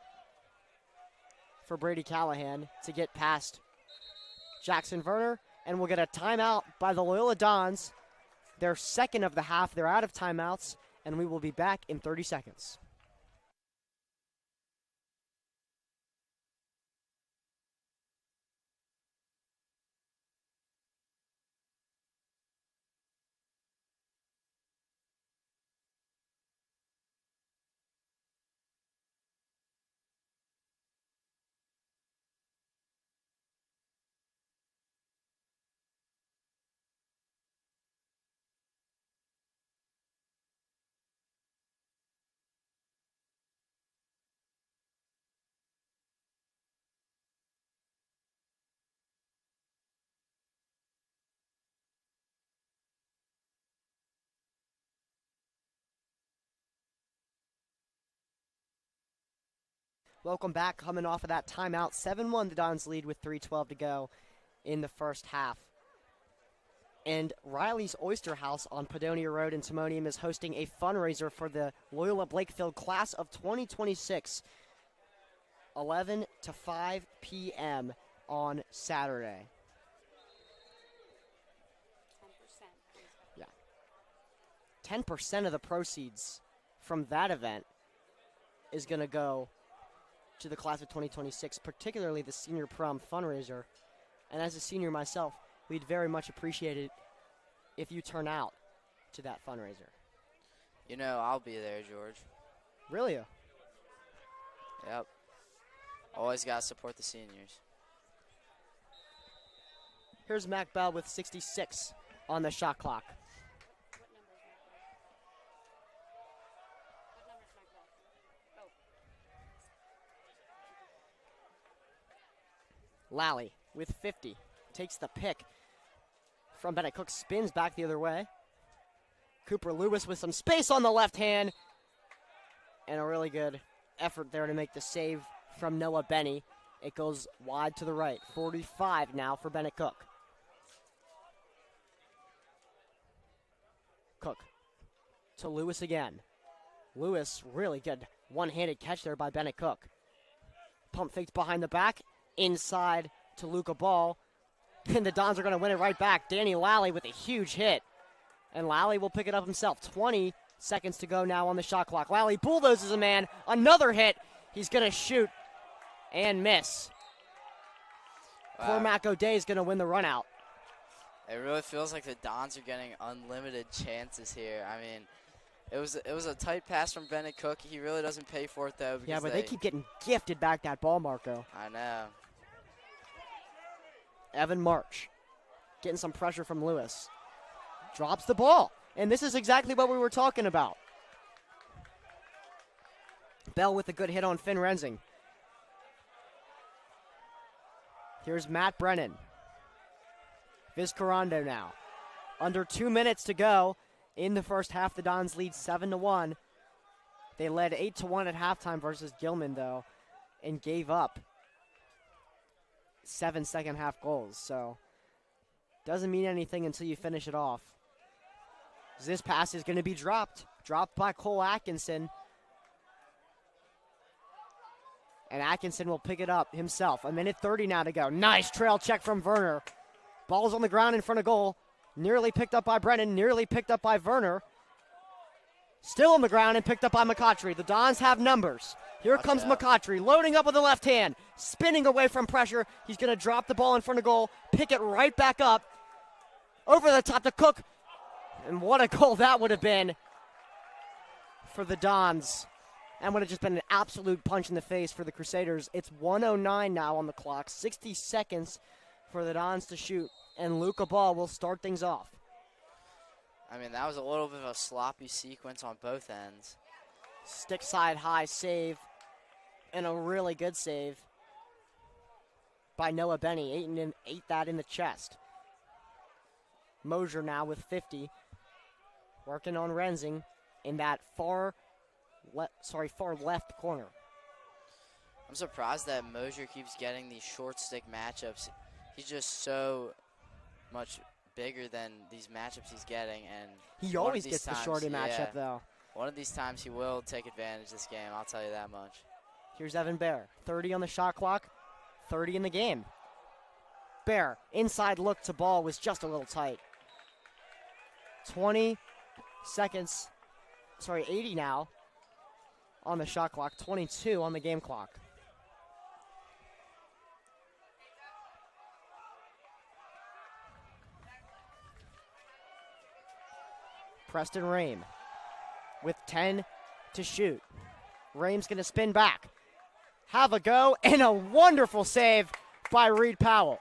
for Brady Callahan to get past Jackson Werner. And we'll get a timeout by the Loyola Dons. Their second of the half. They're out of timeouts, and we will be back in 30 seconds. Welcome back, coming off of that timeout. 7-1, the Dons lead with 3:12 to go in the first half. And Riley's Oyster House on Padonia Road in Timonium is hosting a fundraiser for the Loyola Blakefield class of 2026. 11 to 5 p.m. on Saturday. 10%. 10% of the proceeds from that event is going to go to the class of 2026, particularly the senior prom fundraiser. And as a senior myself, we'd very much appreciate it if you turn out to that fundraiser. You know, I'll be there, George. Really? Yep. Always got to support the seniors. Here's Mac Bell with 66 on the shot clock. Lally with 50. Takes the pick from Bennett Cook. Spins back the other way. Cooper Lewis with some space on the left hand. And a really good effort there to make the save from Noah Benny. It goes wide to the right. 45 now for Bennett Cook. Cook to Lewis again. Lewis, really good one-handed catch there by Bennett Cook. Pump faked behind the back. Inside to Luca Ball. And the Dons are going to win it right back. Danny Lally with a huge hit. And Lally will pick it up himself. 20 seconds to go now on the shot clock. Lally bulldozes a man. Another hit. He's going to shoot and miss. Wow. Cormac O'Day is going to win the run out. It really feels like the Dons are getting unlimited chances here. I mean, it was a tight pass from Bennett Cook. He really doesn't pay for it, though. Because Yeah, but they keep getting gifted back that ball, Marco. I know. Evan March getting some pressure from Lewis. Drops the ball. And this is exactly what we were talking about. Bell with a good hit on Finn Rensing. Here's Matt Brennan. Vizcarrondo now. Under 2 minutes to go in the first half. The Dons lead 7-1. They led 8-1 at halftime versus Gilman, though, and gave up 7 second half goals. So doesn't mean anything until you finish it off. This pass is going to be dropped. Dropped by Cole Atkinson. And Atkinson will pick it up himself. 1:30 now to go. Nice trail check from Werner. Ball's on the ground in front of goal. Nearly picked up by Brennan. Nearly picked up by Werner. Still on the ground and picked up by McCautry. The Dons have numbers. Here comes McCautry, loading up with the left hand. Spinning away from pressure. He's going to drop the ball in front of goal. Pick it right back up. Over the top to Cook. And what a goal that would have been for the Dons. And would have just been an absolute punch in the face for the Crusaders. It's 1:09 now on the clock. 60 seconds for the Dons to shoot. And Luca Ball will start things off. I mean, that was a little bit of a sloppy sequence on both ends. Stick side high save. And a really good save by Noah Benny. Ate that in the chest. Mosier now with 50. Working on Rensing in that far left corner. I'm surprised that Mosier keeps getting these short stick matchups. He's just so much bigger than these matchups he's getting, and he always gets the shorty matchup, though. One of these times he will take advantage of this game, I'll tell you that much. Here's Evan Bear. 30 on the shot clock, 30 in the game. Bear, inside look to ball was just a little tight. 20 seconds, 80 now on the shot clock, 22 on the game clock. Preston Rame with 10 to shoot. Rame's going to spin back. Have a go, and a wonderful save by Reed Powell.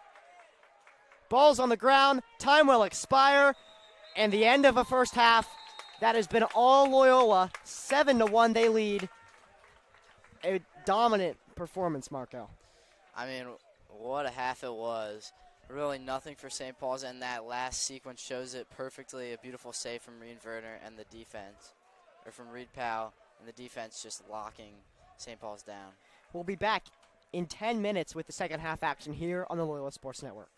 Ball's on the ground, time will expire, and the end of a first half. That has been all Loyola. 7-1 they lead. A dominant performance, Marco. I mean, what a half it was. Really nothing for St. Paul's, and that last sequence shows it perfectly. A beautiful save from Reed Werner and the defense, or from Reed Powell, and the defense just locking St. Paul's down. We'll be back in 10 minutes with the second half action here on the Loyola Sports Network.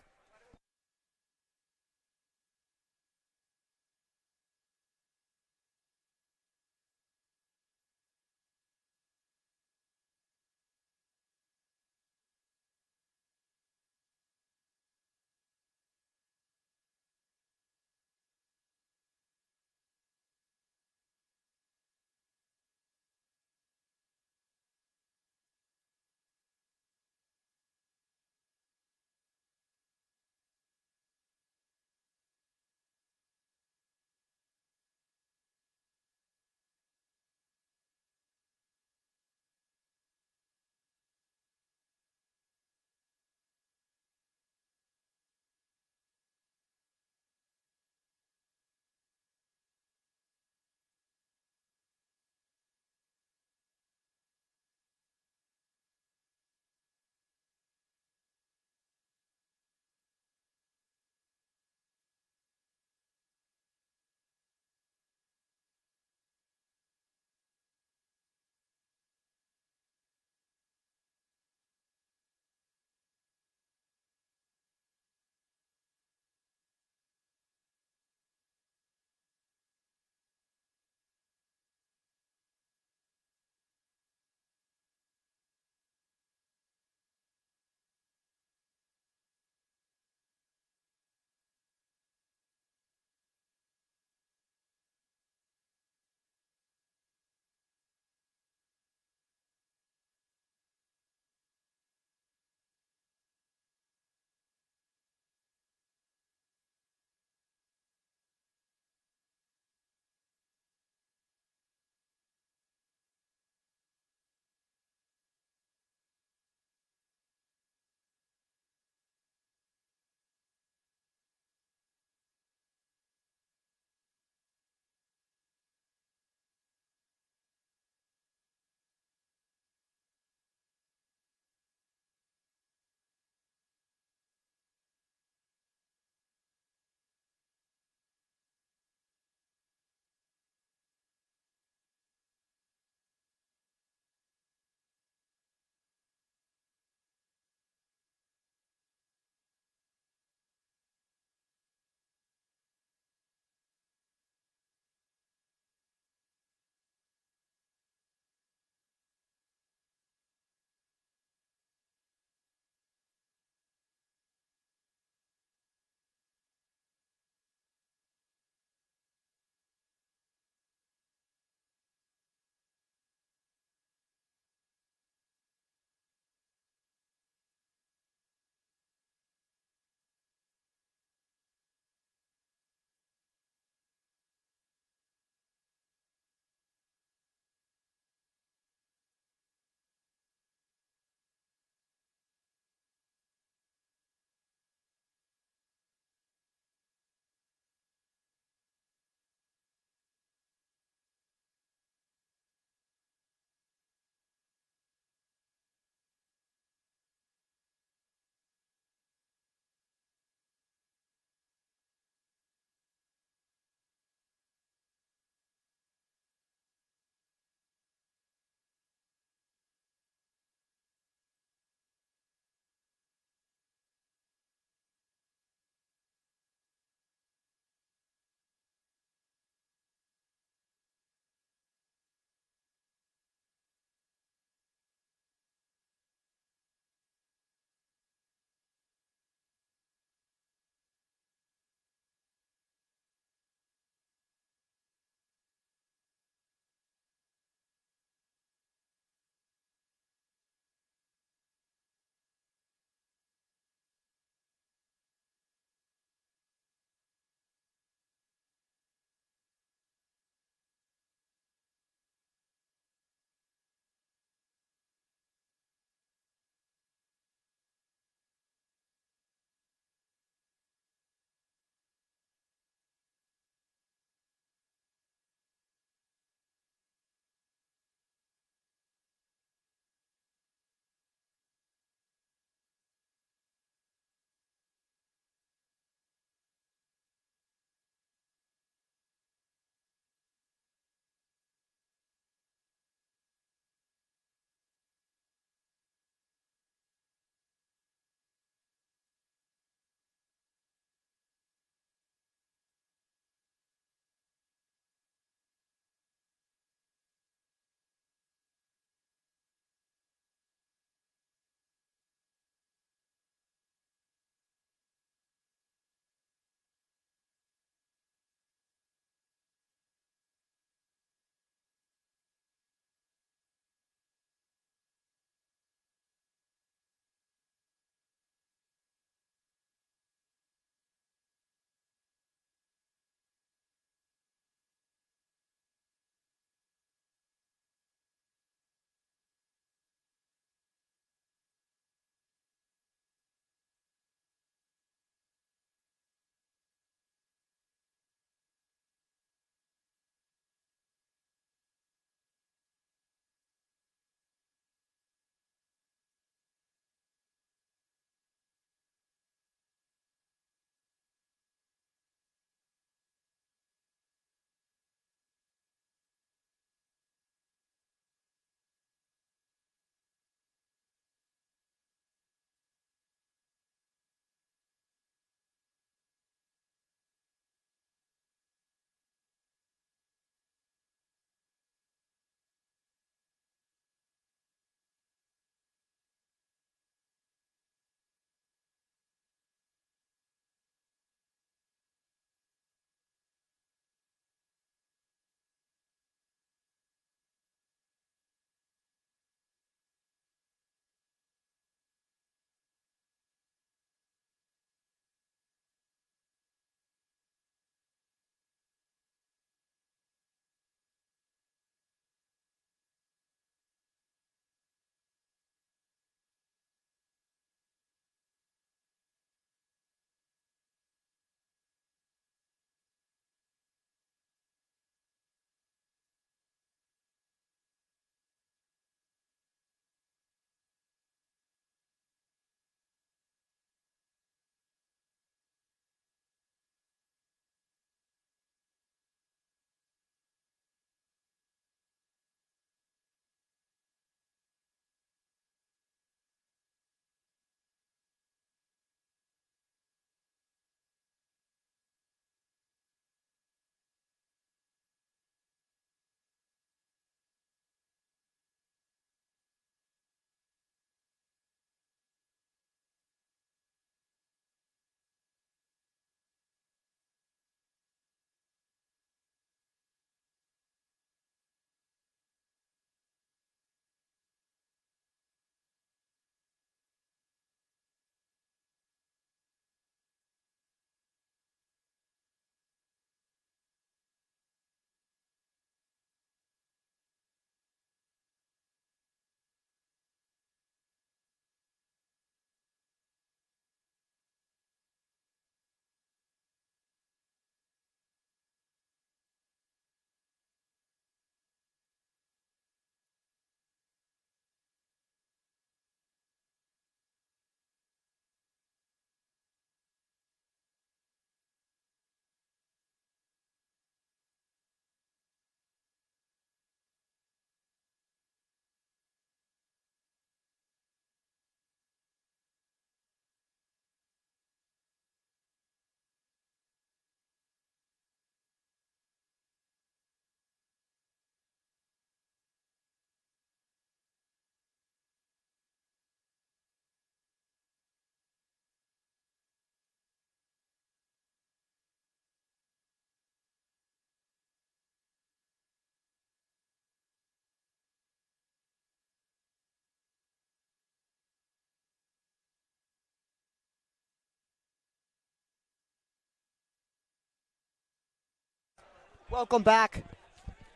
Welcome back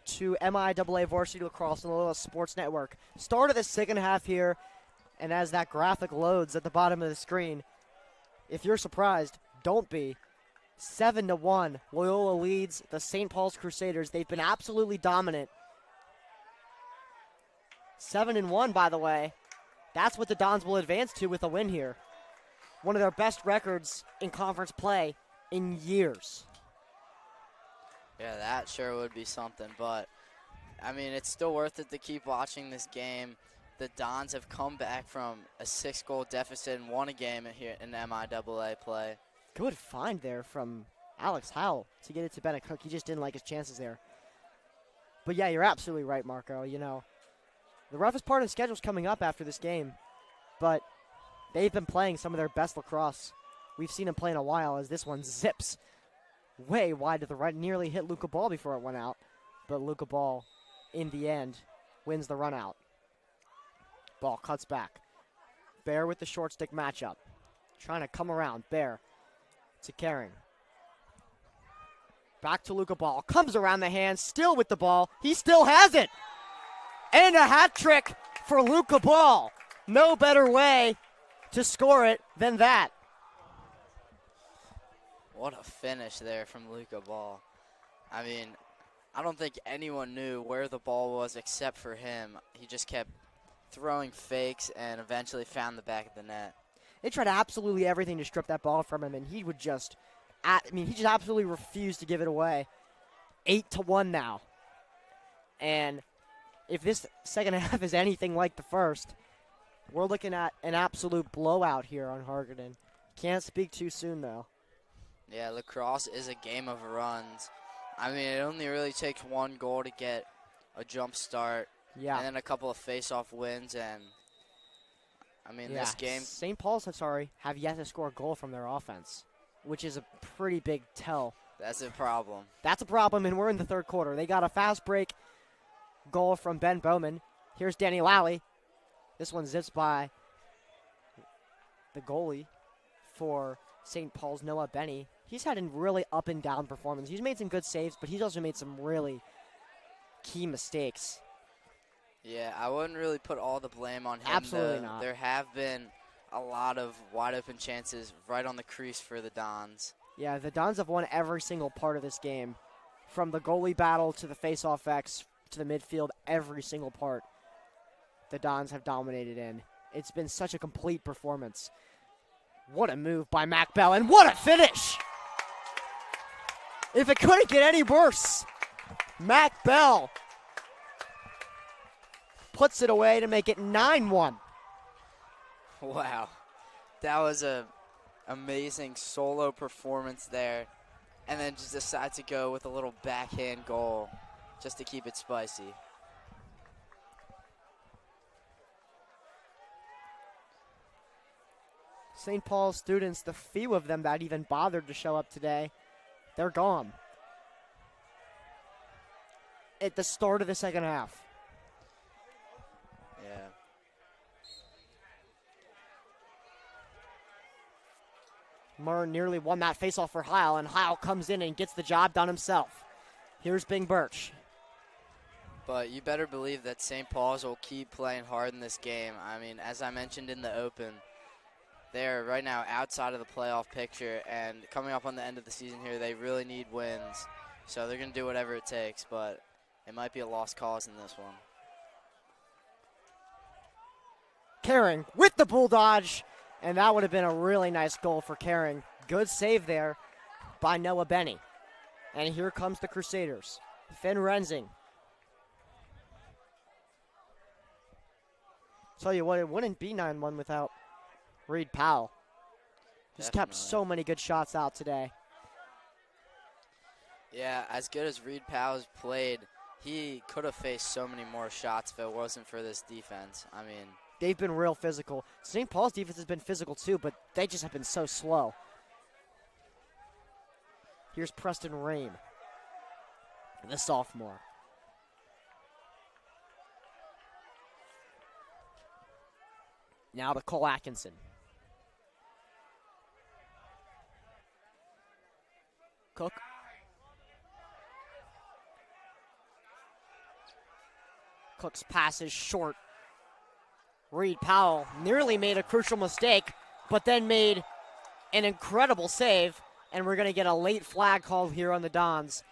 to MIAA Varsity Lacrosse on the Loyola Sports Network. Start of the second half here, and as that graphic loads at the bottom of the screen, if you're surprised, don't be. 7-1, Loyola leads the St. Paul's Crusaders. They've been absolutely dominant. 7-1, by the way. That's what the Dons will advance to with a win here. One of their best records in conference play in years. Yeah, that sure would be something, but I mean, it's still worth it to keep watching this game. The Dons have come back from a 6-goal deficit and won a game here in MIAA play. Good find there from Alex Howell to get it to Bennett Cook. He just didn't like his chances there. But yeah, you're absolutely right, Marco. You know, the roughest part of the schedule is coming up after this game, but they've been playing some of their best lacrosse we've seen them play in a while, as this one zips way wide to the right, nearly hit Luca Ball before it went out, but Luca Ball, in the end, wins the run out. Ball cuts back. Bear with the short stick matchup. Trying to come around. Bear to Caring. Back to Luca Ball. Comes around the hand, still with the ball. He still has it. And a hat trick for Luca Ball. No better way to score it than that. What a finish there from Luca Ball. I mean, I don't think anyone knew where the ball was except for him. He just kept throwing fakes and eventually found the back of the net. They tried absolutely everything to strip that ball from him, and he would just, he just absolutely refused to give it away. 8-1 now. And if this second half is anything like the first, we're looking at an absolute blowout here on Hargadon. Can't speak too soon, though. Yeah, lacrosse is a game of runs. I mean, it only really takes one goal to get a jump start. Yeah. And then a couple of face-off wins, and I mean, this game. St. Paul's, have yet to score a goal from their offense, which is a pretty big tell. That's a problem. That's a problem, and we're in the third quarter. They got a fast break goal from Ben Bowman. Here's Danny Lally. This one zips by the goalie for St. Paul's, Noah Benny. He's had a really up and down performance. He's made some good saves, but he's also made some really key mistakes. Yeah, I wouldn't really put all the blame on him. Absolutely not. There have been a lot of wide open chances right on the crease for the Dons. Yeah, the Dons have won every single part of this game. From the goalie battle to the face-off X to the midfield, every single part the Dons have dominated in. It's been such a complete performance. What a move by Mac Bell, and what a finish! If it couldn't get any worse, Mac Bell puts it away to make it 9-1. Wow. That was a amazing solo performance there. And then just decide to go with a little backhand goal just to keep it spicy. St. Paul's students, the few of them that even bothered to show up today, they're gone at the start of the second half. Yeah. Murr nearly won that faceoff for Heil, and Heil comes in and gets the job done himself. Here's Bing Birch. But you better believe that St. Paul's will keep playing hard in this game. I mean, as I mentioned in the open, they're right now outside of the playoff picture, and coming up on the end of the season here, they really need wins. So they're going to do whatever it takes, but it might be a lost cause in this one. Caring with the bull dodge, and that would have been a really nice goal for Caring. Good save there by Noah Benny. And here comes the Crusaders. Finn Rensing. Tell you what, it wouldn't be 9-1 without Reed Powell. He's kept so many good shots out today. Yeah, as good as Reed Powell's played, he could have faced so many more shots if it wasn't for this defense. I mean, they've been real physical. St. Paul's defense has been physical too, but they just have been so slow. Here's Preston Rain, the sophomore. Now to Cole Atkinson. Cook. Cook's pass is short. Reed Powell nearly made a crucial mistake, but then made an incredible save, and we're going to get a late flag called here on the Dons.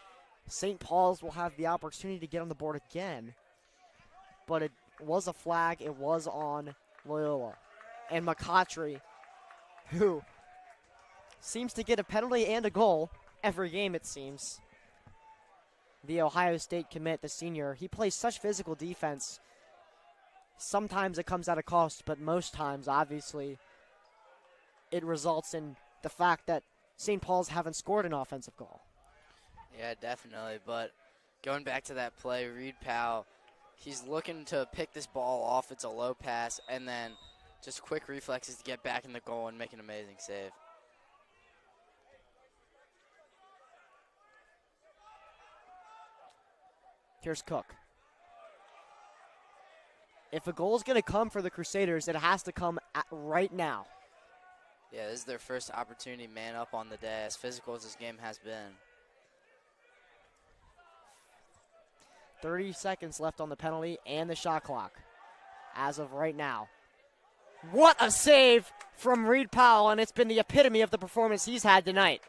St. Paul's will have the opportunity to get on the board again, but it was a flag. It was on Loyola. And McCautry, who seems to get a penalty and a goal every game, it seems. The Ohio State commit, the senior, he plays such physical defense. Sometimes it comes at a cost, but most times, obviously, it results in the fact that St. Paul's haven't scored an offensive goal. Yeah, definitely. But going back to that play, Reed Powell, he's looking to pick this ball off. It's a low pass, and then just quick reflexes to get back in the goal and make an amazing save. Here's Cook. If a goal is going to come for the Crusaders, it has to come right now. Yeah, this is their first opportunity man up on the day, as physical as this game has been. 30 seconds left on the penalty and the shot clock as of right now. What a save from Reed Powell, and it's been the epitome of the performance he's had tonight.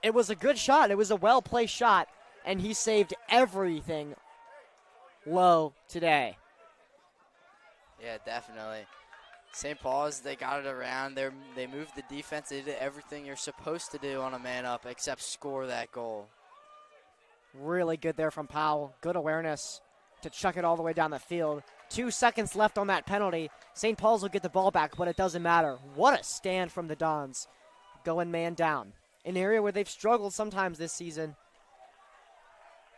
It was a good shot. It was a well-placed shot, and he saved everything low today. Yeah, definitely. St. Paul's, they got it around. They moved the defense. They did everything you're supposed to do on a man-up except score that goal. Really good there from Powell. Good awareness to chuck it all the way down the field. 2 seconds left on that penalty. St. Paul's will get the ball back, but it doesn't matter. What a stand from the Dons. Going man down. An area where they've struggled sometimes this season,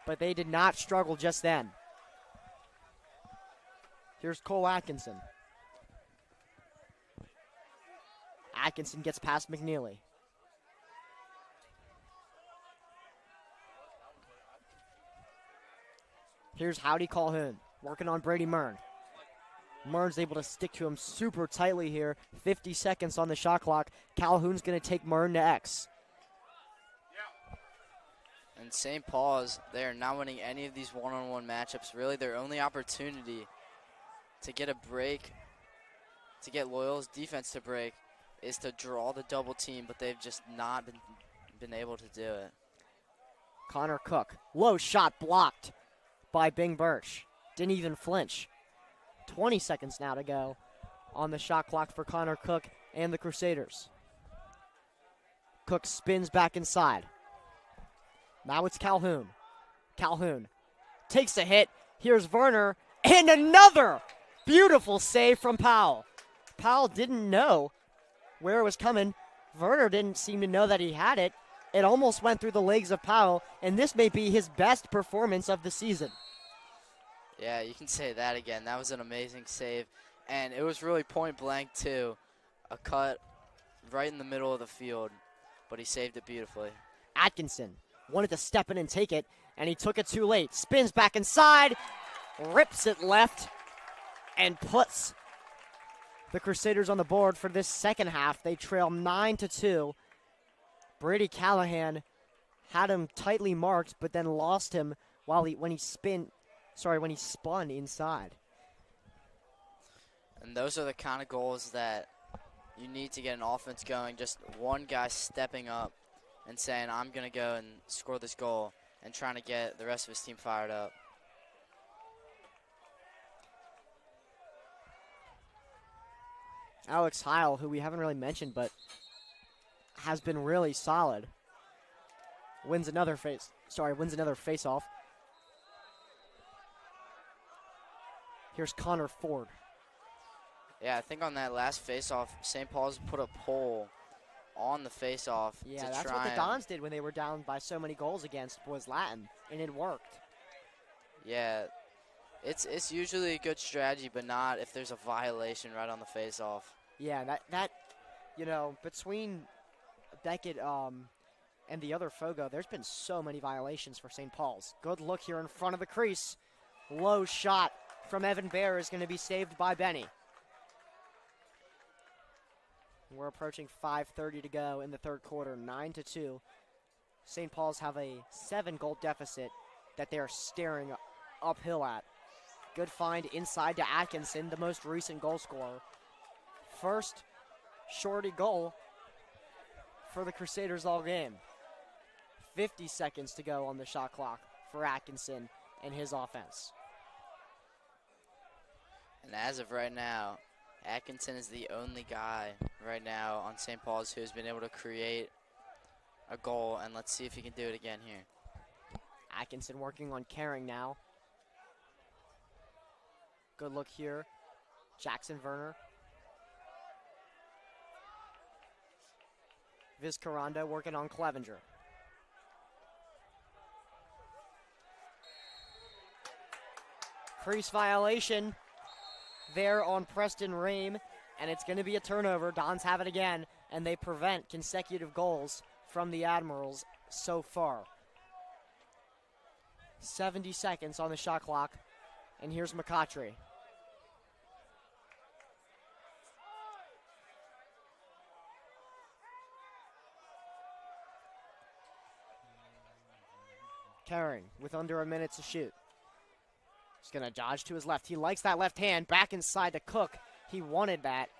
but they did not struggle just then. Here's Cole Atkinson. Atkinson gets past McNeely. Here's Howdy Calhoun working on Brady Mern. Mern's able to stick to him super tightly here. 50 seconds on the shot clock. Calhoun's going to take Mern to X. And St. Paul's, they are not winning any of these one-on-one matchups. Really, their only opportunity to get a break, to get Loyola's defense to break, is to draw the double team, but they've just not been able to do it. Connor Cook. Low shot blocked by Bing Birch. Didn't even flinch. 20 seconds now to go on the shot clock for Connor Cook and the Crusaders. Cook spins back inside. Now it's Calhoun. Calhoun takes a hit. Here's Werner. And another beautiful save from Powell. Powell didn't know where it was coming. Werner didn't seem to know that he had it. It almost went through the legs of Powell, and this may be his best performance of the season. Yeah, you can say that again. That was an amazing save, and it was really point blank too. A cut right in the middle of the field, but he saved it beautifully. Atkinson wanted to step in and take it, and he took it too late. Spins back inside, rips it left, and puts the Crusaders on the board for this second half. They trail 9-2. Brady Callahan had him tightly marked, but then lost him when he spun inside. And those are the kind of goals that you need to get an offense going. Just one guy stepping up and saying, I'm going to go and score this goal, and trying to get the rest of his team fired up. Alex Heil, who we haven't really mentioned, but has been really solid, wins another face-off. Here's Connor Ford. Yeah, I think on that last face-off, St. Paul's put a pole on the face-off. Yeah, that's what the Dons did when they were down by so many goals against was Latin, and it worked. Yeah, it's usually a good strategy, but not if there's a violation right on the face-off. Yeah, that between Beckett and the other Fogo, there's been so many violations for St. Paul's. Good look here in front of the crease. Low shot from Evan Bear is going to be saved by Benny. We're approaching 5:30 to go in the third quarter, 9-2. St. Paul's have a 7-goal deficit that they are staring uphill at. Good find inside to Atkinson, the most recent goal scorer. First shorty goal for the Crusaders all game. 50 seconds to go on the shot clock for Atkinson and his offense. And as of right now, Atkinson is the only guy right now on St. Paul's who's been able to create a goal, and let's see if he can do it again here. Atkinson working on carrying now. Good look here. Jackson Werner. Vizcarrando working on Clevenger. Crease violation there on Preston Rame, and it's going to be a turnover. Dons have it again, and they prevent consecutive goals from the Admirals so far. 70 seconds on the shot clock, and here's McCautry. Carrying with under a minute to shoot. He's going to dodge to his left. He likes that left hand. Back inside to Cook. He wanted that.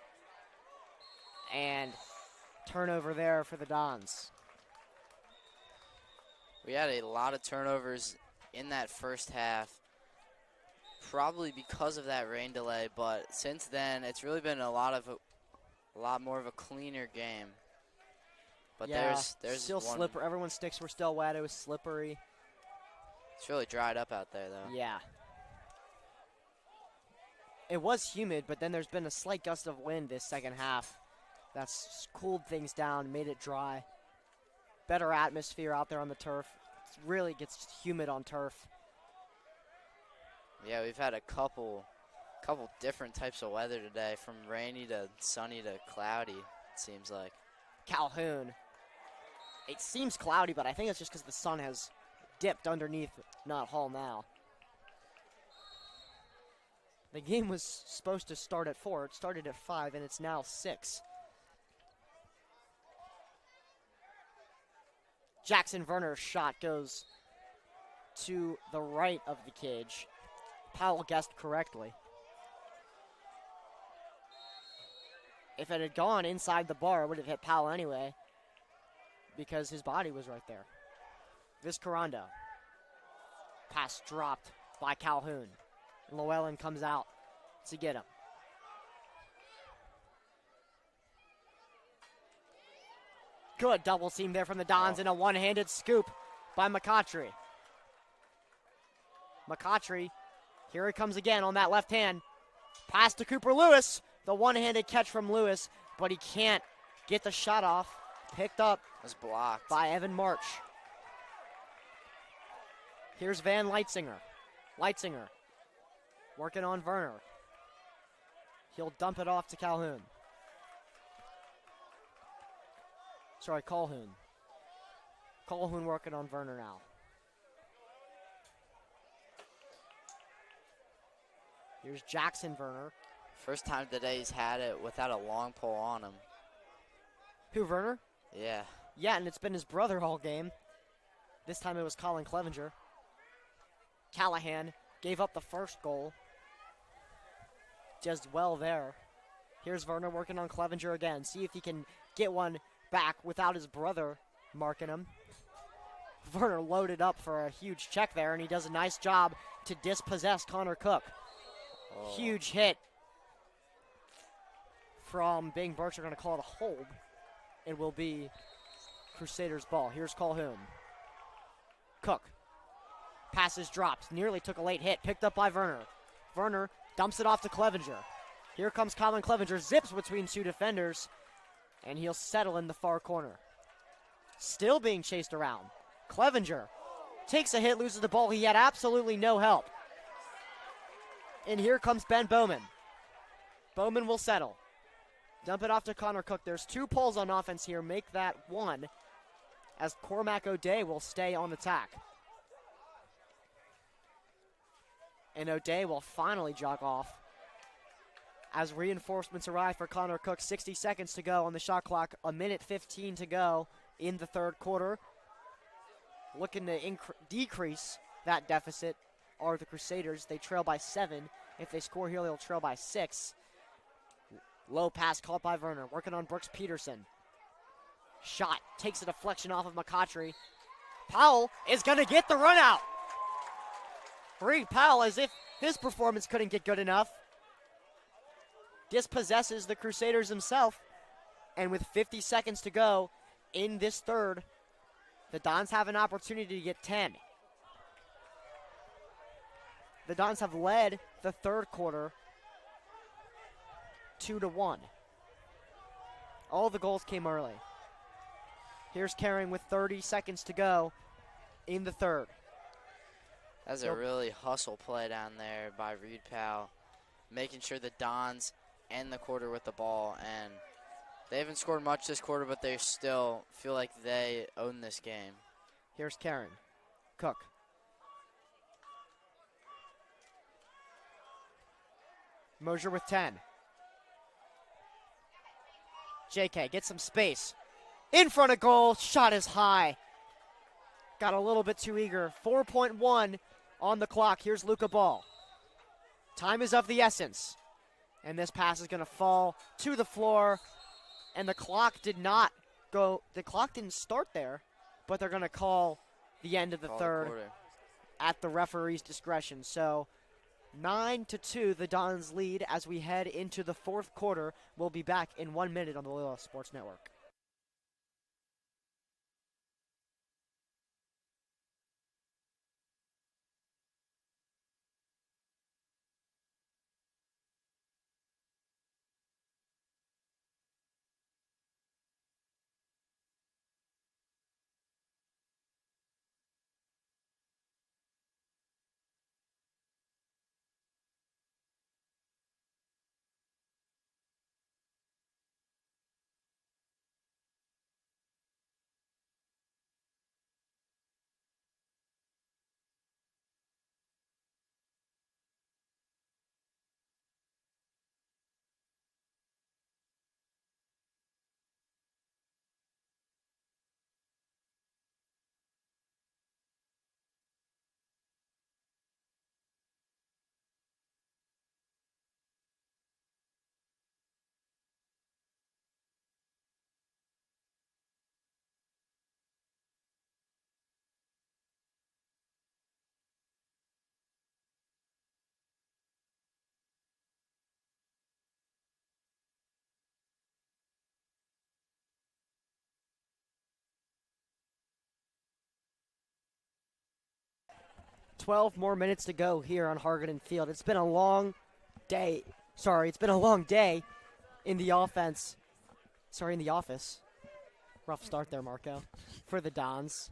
And turnover there for the Dons. We had a lot of turnovers in that first half, probably because of that rain delay, but since then it's really been a lot more of a cleaner game. But yeah, there's still one. slippery. Everyone's sticks were still wet. It was slippery. It's really dried up out there, though. Yeah. It was humid, but then there's been a slight gust of wind this second half. That's cooled things down, made it dry. Better atmosphere out there on the turf. It really gets humid on turf. Yeah, we've had a couple different types of weather today, from rainy to sunny to cloudy, it seems like. Calhoun. It seems cloudy, but I think it's just because the sun has dipped underneath Knott Hall now. The game was supposed to start at 4. It started at 5, and it's now 6. Jackson Werner's shot goes to the right of the cage. Powell guessed correctly. If it had gone inside the bar, it would have hit Powell anyway, because his body was right there. Vizcarrando. Pass dropped by Calhoun. Llewellyn comes out to get him. Good double seam there from the Dons, and a one-handed scoop by McCautry. McCautry, here he comes again on that left hand. Pass to Cooper Lewis. The one-handed catch from Lewis, but he can't get the shot off. Picked up Was blocked by Evan March. Here's Van Leitzinger. Leitzinger working on Werner. He'll dump it off to Calhoun. Sorry, Calhoun. Calhoun working on Werner now. Here's Jackson Werner. First time today he's had it without a long pole on him. Who, Werner? Yeah. Yeah, and it's been his brother all game. This time it was Colin Clevenger. Callahan gave up the first goal. Just well there. Here's Werner working on Clevenger again. See if he can get one back without his brother marking him. Werner loaded up for a huge check there, and he does a nice job to dispossess Connor Cook. Oh. Huge hit from Bing Birch. Are going to call it a hold. It will be Crusaders' ball. Here's Calhoun. Cook. Passes dropped. Nearly took a late hit. Picked up by Werner. Werner dumps it off to Clevenger. Here comes Colin Clevenger. Zips between two defenders. And he'll settle in the far corner. Still being chased around. Clevenger takes a hit, loses the ball. He had absolutely no help. And here comes Ben Bowman. Bowman will settle. Dump it off to Connor Cook. There's 2 pulls on offense here. Make that 1 as Cormac O'Day will stay on attack. And O'Day will finally jog off as reinforcements arrive for Connor Cook. 60 seconds to go on the shot clock. 1:15 to go in the third quarter. Looking to decrease that deficit are the Crusaders. They trail by 7. If they score here, they'll trail by 6. Low pass caught by Werner, working on Brooks Peterson. Shot, takes a deflection off of McCautry. Powell is going to get the run out. Reed Powell, as if his performance couldn't get good enough, dispossesses the Crusaders himself. And with 50 seconds to go in this third, the Dons have an opportunity to get 10. The Dons have led the third quarter 2-1. All the goals came early. Here's Caring with 30 seconds to go in the third. That's a really hustle play down there by Reed Powell, making sure the Dons end the quarter with the ball. And they haven't scored much this quarter, but they still feel like they own this game. Here's Caring. Cook. Mosier with 10. JK gets some space. In front of goal, shot is high. Got a little bit too eager. 4.1 on the clock. Here's Luca Ball. Time is of the essence. And this pass is going to fall to the floor. And the clock didn't start there, but they're going to call the end of the third at the referee's discretion. So 9-2, the Dons lead as we head into the fourth quarter. We'll be back in 1 minute on the Loyola Sports Network. Twelve more minutes to go here on Hargaden Field. It's been a long day. It's been a long day in the offense. In the office. Rough start there, Marco, for the Dons.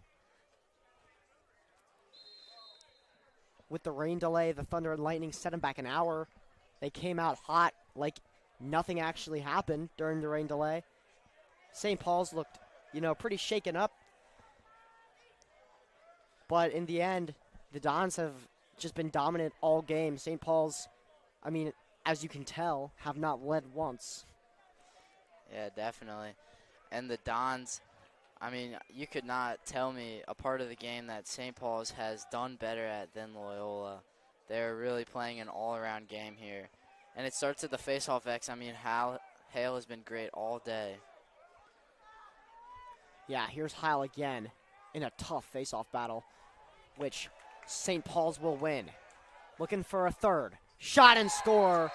With the rain delay, the Thunder and Lightning set them back an hour. They came out hot, like nothing actually happened during the rain delay. St. Paul's looked, pretty shaken up. But in the end, the Dons have just been dominant all game. St. Paul's, as you can tell, have not led once. Yeah, definitely. And the Dons, you could not tell me a part of the game that St. Paul's has done better at than Loyola. They're really playing an all-around game here. And it starts at the face-off X. Hale has been great all day. Yeah, here's Hale again in a tough face-off battle, which St. Paul's will win. Looking for a third. Shot and score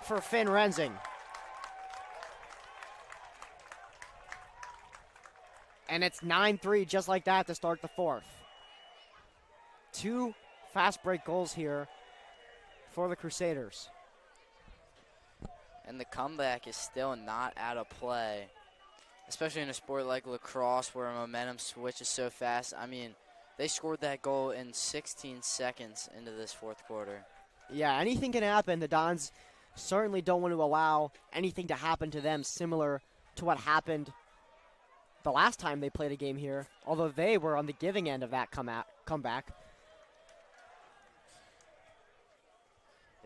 for Finn Rensing. And it's 9-3 just like that to start the fourth. 2 fast break goals here for the Crusaders. And the comeback is still not out of play, especially in a sport like lacrosse where momentum switches so fast. They scored that goal in 16 seconds into this fourth quarter. Yeah, anything can happen. The Dons certainly don't want to allow anything to happen to them similar to what happened the last time they played a game here, although they were on the giving end of that comeback.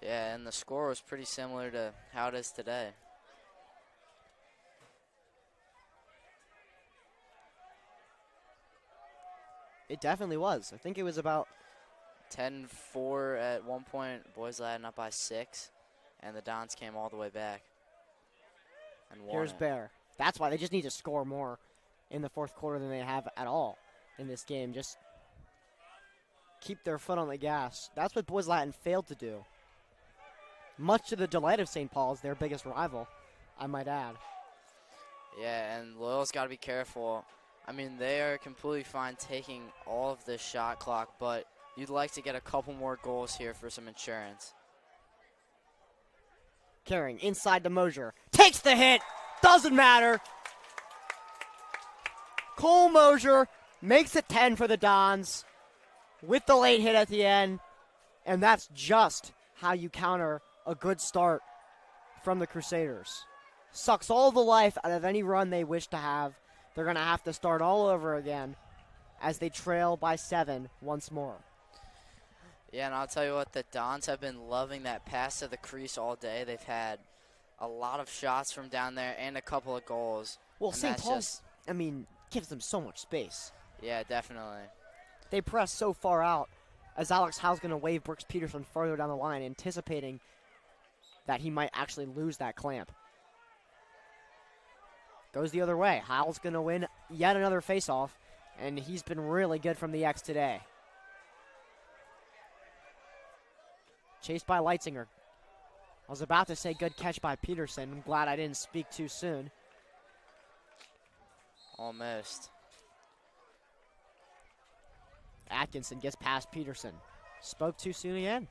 Yeah, and the score was pretty similar to how it is today. It definitely was. I think it was about 10-4 at one point. Boys Latin up by 6, and the Dons came all the way back and won Here's it. Bear. That's why they just need to score more in the fourth quarter than they have at all in this game. Just keep their foot on the gas. That's what Boys Latin failed to do. Much to the delight of St. Paul's, their biggest rival, I might add. Yeah, and Loyola's got to be careful. I mean, they are completely fine taking all of this shot clock, but you'd like to get a couple more goals here for some insurance. Carrying inside to Mosier. Takes the hit. Doesn't matter. Cole Mosier makes it 10 for the Dons with the late hit at the end. And that's just how you counter a good start from the Crusaders. Sucks all the life out of any run they wish to have. They're going to have to start all over again as they trail by 7 once more. Yeah, and I'll tell you what, the Dons have been loving that pass to the crease all day. They've had a lot of shots from down there and a couple of goals. Well, And St. that's Paul's, gives them so much space. Yeah, definitely. They press so far out as Alex Howe's going to wave Brooks Peterson further down the line, anticipating that he might actually lose that clamp. Goes the other way. Howe's going to win yet another faceoff, and he's been really good from the X today. Chased by Leitzinger. I was about to say good catch by Peterson. I'm glad I didn't speak too soon. Almost. Atkinson gets past Peterson. Spoke too soon again.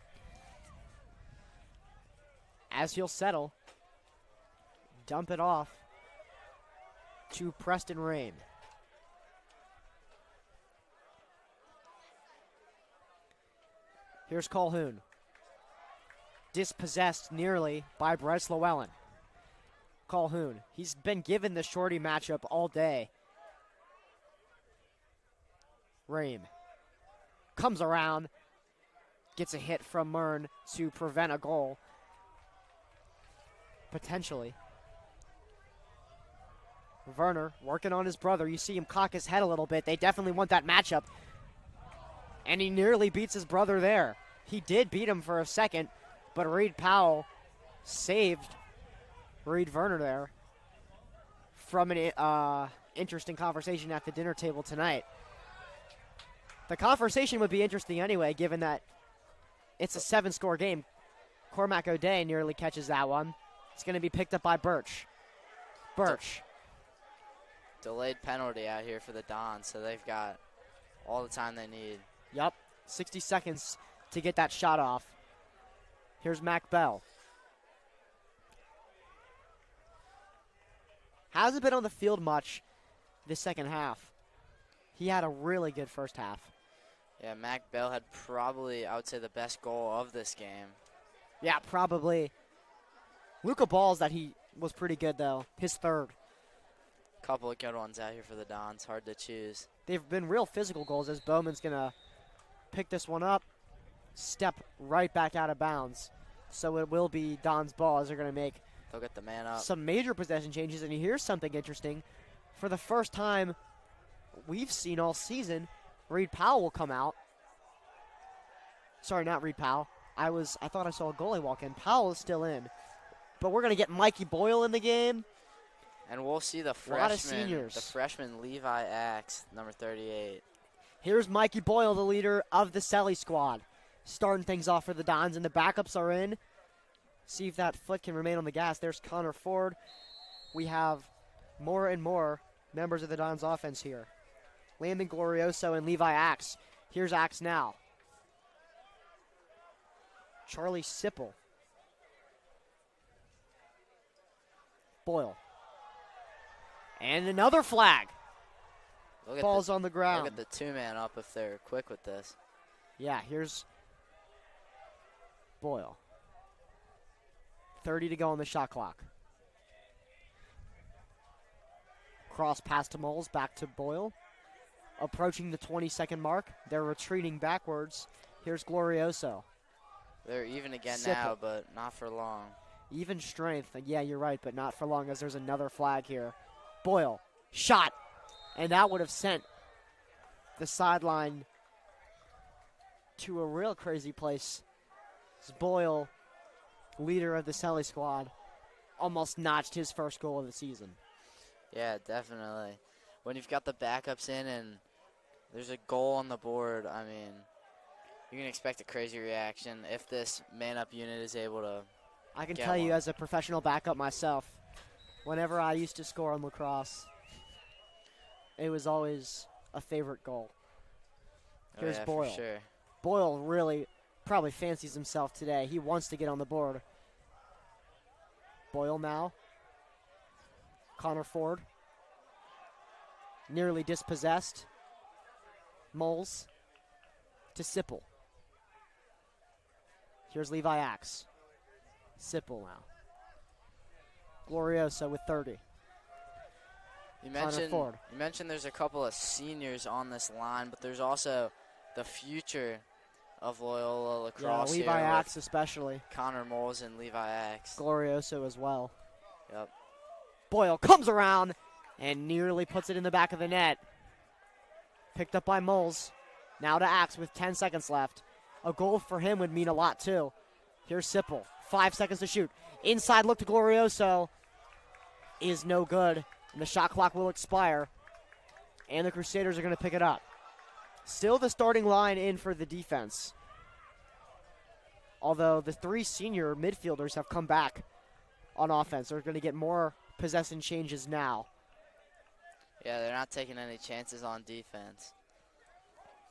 As he'll settle, dump it off to Preston Rame. Here's Colhoun. Dispossessed nearly by Bryce Llewellyn. Colhoun, he's been given the shorty matchup all day. Rame comes around, gets a hit from Mern to prevent a goal. Potentially. Werner working on his brother. You see him cock his head a little bit. They definitely want that matchup. And he nearly beats his brother there. He did beat him for a second, but Reed Powell saved Reed Werner there from an interesting conversation at the dinner table tonight. The conversation would be interesting anyway, given that it's a 7-score game. Cormac O'Day nearly catches that one. It's going to be picked up by Birch. Birch. Delayed penalty out here for the Dons, so they've got all the time they need. Yup, 60 seconds to get that shot off. Here's Mac Bell. Hasn't been on the field much this second half. He had a really good first half. Yeah, Mac Bell had probably, I would say, the best goal of this game. Yeah, probably. Luca Balls that he was pretty good, though. His third. Couple of good ones out here for the Dons. Hard to choose. They've been real physical goals as Bowman's going to pick this one up, step right back out of bounds. So it will be Don's ball as they're going to make They'll get the man up. some major possession changes. And here's something interesting. For the first time we've seen all season, Reed Powell will come out. Sorry, not Reed Powell. I thought I saw a goalie walk in. Powell is still in. But we're going to get Mikey Boyle in the game. And we'll see the A lot of freshman, seniors. the freshman Levi Axe, number 38. Here's Mikey Boyle, the leader of the Selly squad. Starting things off for the Dons, and the backups are in. See if that foot can remain on the gas. There's Connor Ford. We have more and more members of the Dons offense here. Landon Glorioso and Levi Axe. Here's Axe now. Charlie Sipple. Boyle. And another flag. Look at Ball's on the Look ground. at the two-man up if they're quick with this. Yeah, here's Boyle. 30 to go on the shot clock. Cross pass to Moles, back to Boyle. Approaching the 20-second mark. They're retreating backwards. Here's Glorioso. They're even again Sipple. now, but not for long. Even strength. Yeah, you're right, but not for long as there's another flag here. Boyle. Shot. And that would have sent the sideline to a real crazy place. As Boyle, leader of the Selly squad, almost notched his first goal of the season. Yeah, definitely. When you've got the backups in and there's a goal on the board, I mean, you can expect a crazy reaction if this man-up unit is able to I can get tell you one. as a professional backup myself, whenever I used to score on lacrosse, it was always a favorite goal. Oh, Here's yeah, Boyle. for sure. Boyle really probably fancies himself today. He wants to get on the board. Boyle now. Connor Ford. Nearly dispossessed. Moles to Sipple. Here's Levi Axe. Sipple now. Glorioso with 30. You Ford. mentioned there's a couple of seniors on this line, but there's also the future of Loyola Lacrosse Levi here Axe with especially. Connor Moles and Levi Axe. Glorioso as well. Yep. Boyle comes around and nearly puts it in the back of the net. Picked up by Moles. Now to Axe with 10 seconds left. A goal for him would mean a lot too. Here's Sipple. 5 seconds to shoot. Inside look to Glorioso is no good. And the shot clock will expire. And the Crusaders are going to pick it up. Still the starting line in for the defense. Although the 3 senior midfielders have come back on offense. They're going to get more possession changes now. Yeah, they're not taking any chances on defense.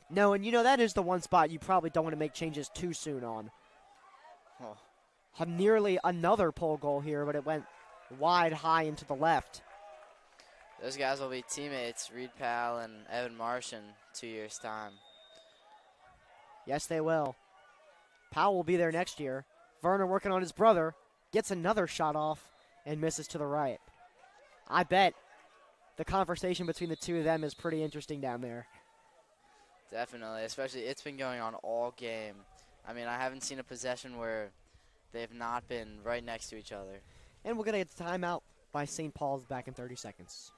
No, and that is the one spot you probably don't want to make changes too soon on. Oh. Nearly another pole goal here, but it went wide high into the left. Those guys will be teammates, Reed Powell and Evan Marsh, in 2 years' time. Yes, they will. Powell will be there next year. Werner working on his brother. Gets another shot off and misses to the right. I bet the conversation between the two of them is pretty interesting down there. Definitely, especially it's been going on all game. I mean, I haven't seen a possession where they've not been right next to each other. And we're going to get a timeout by St. Paul's back in 30 seconds.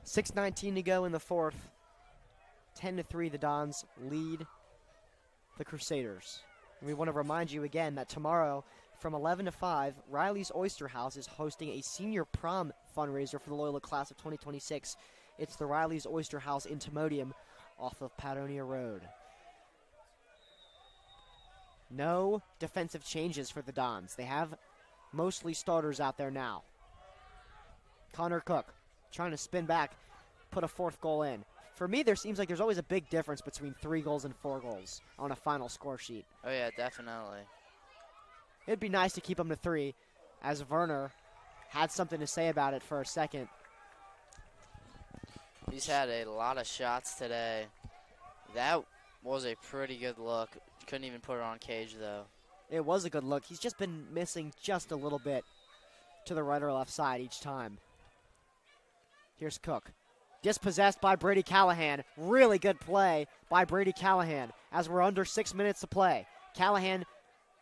.6:19 to go in the fourth. 10-3, the Dons lead the Crusaders. And we want to remind you again that tomorrow from 11 to 5, Riley's Oyster House is hosting a senior prom fundraiser for the Loyola class of 2026. It's the Riley's Oyster House in Timonium off of Patonia Road. No defensive changes for the Dons. They have mostly starters out there now. Connor Cook trying to spin back, put a 4th goal in. For me, there seems like there's always a big difference between 3 goals and 4 goals on a final score sheet. Oh, yeah, definitely. It'd be nice to keep them to 3, as Werner had something to say about it for a second. He's had a lot of shots today. That was a pretty good look. Couldn't even put it on cage, though. It was a good look. He's just been missing just a little bit to the right or left side each time. Here's Cook. Dispossessed by Brady Callahan. Really good play by Brady Callahan as we're under 6 minutes to play. Callahan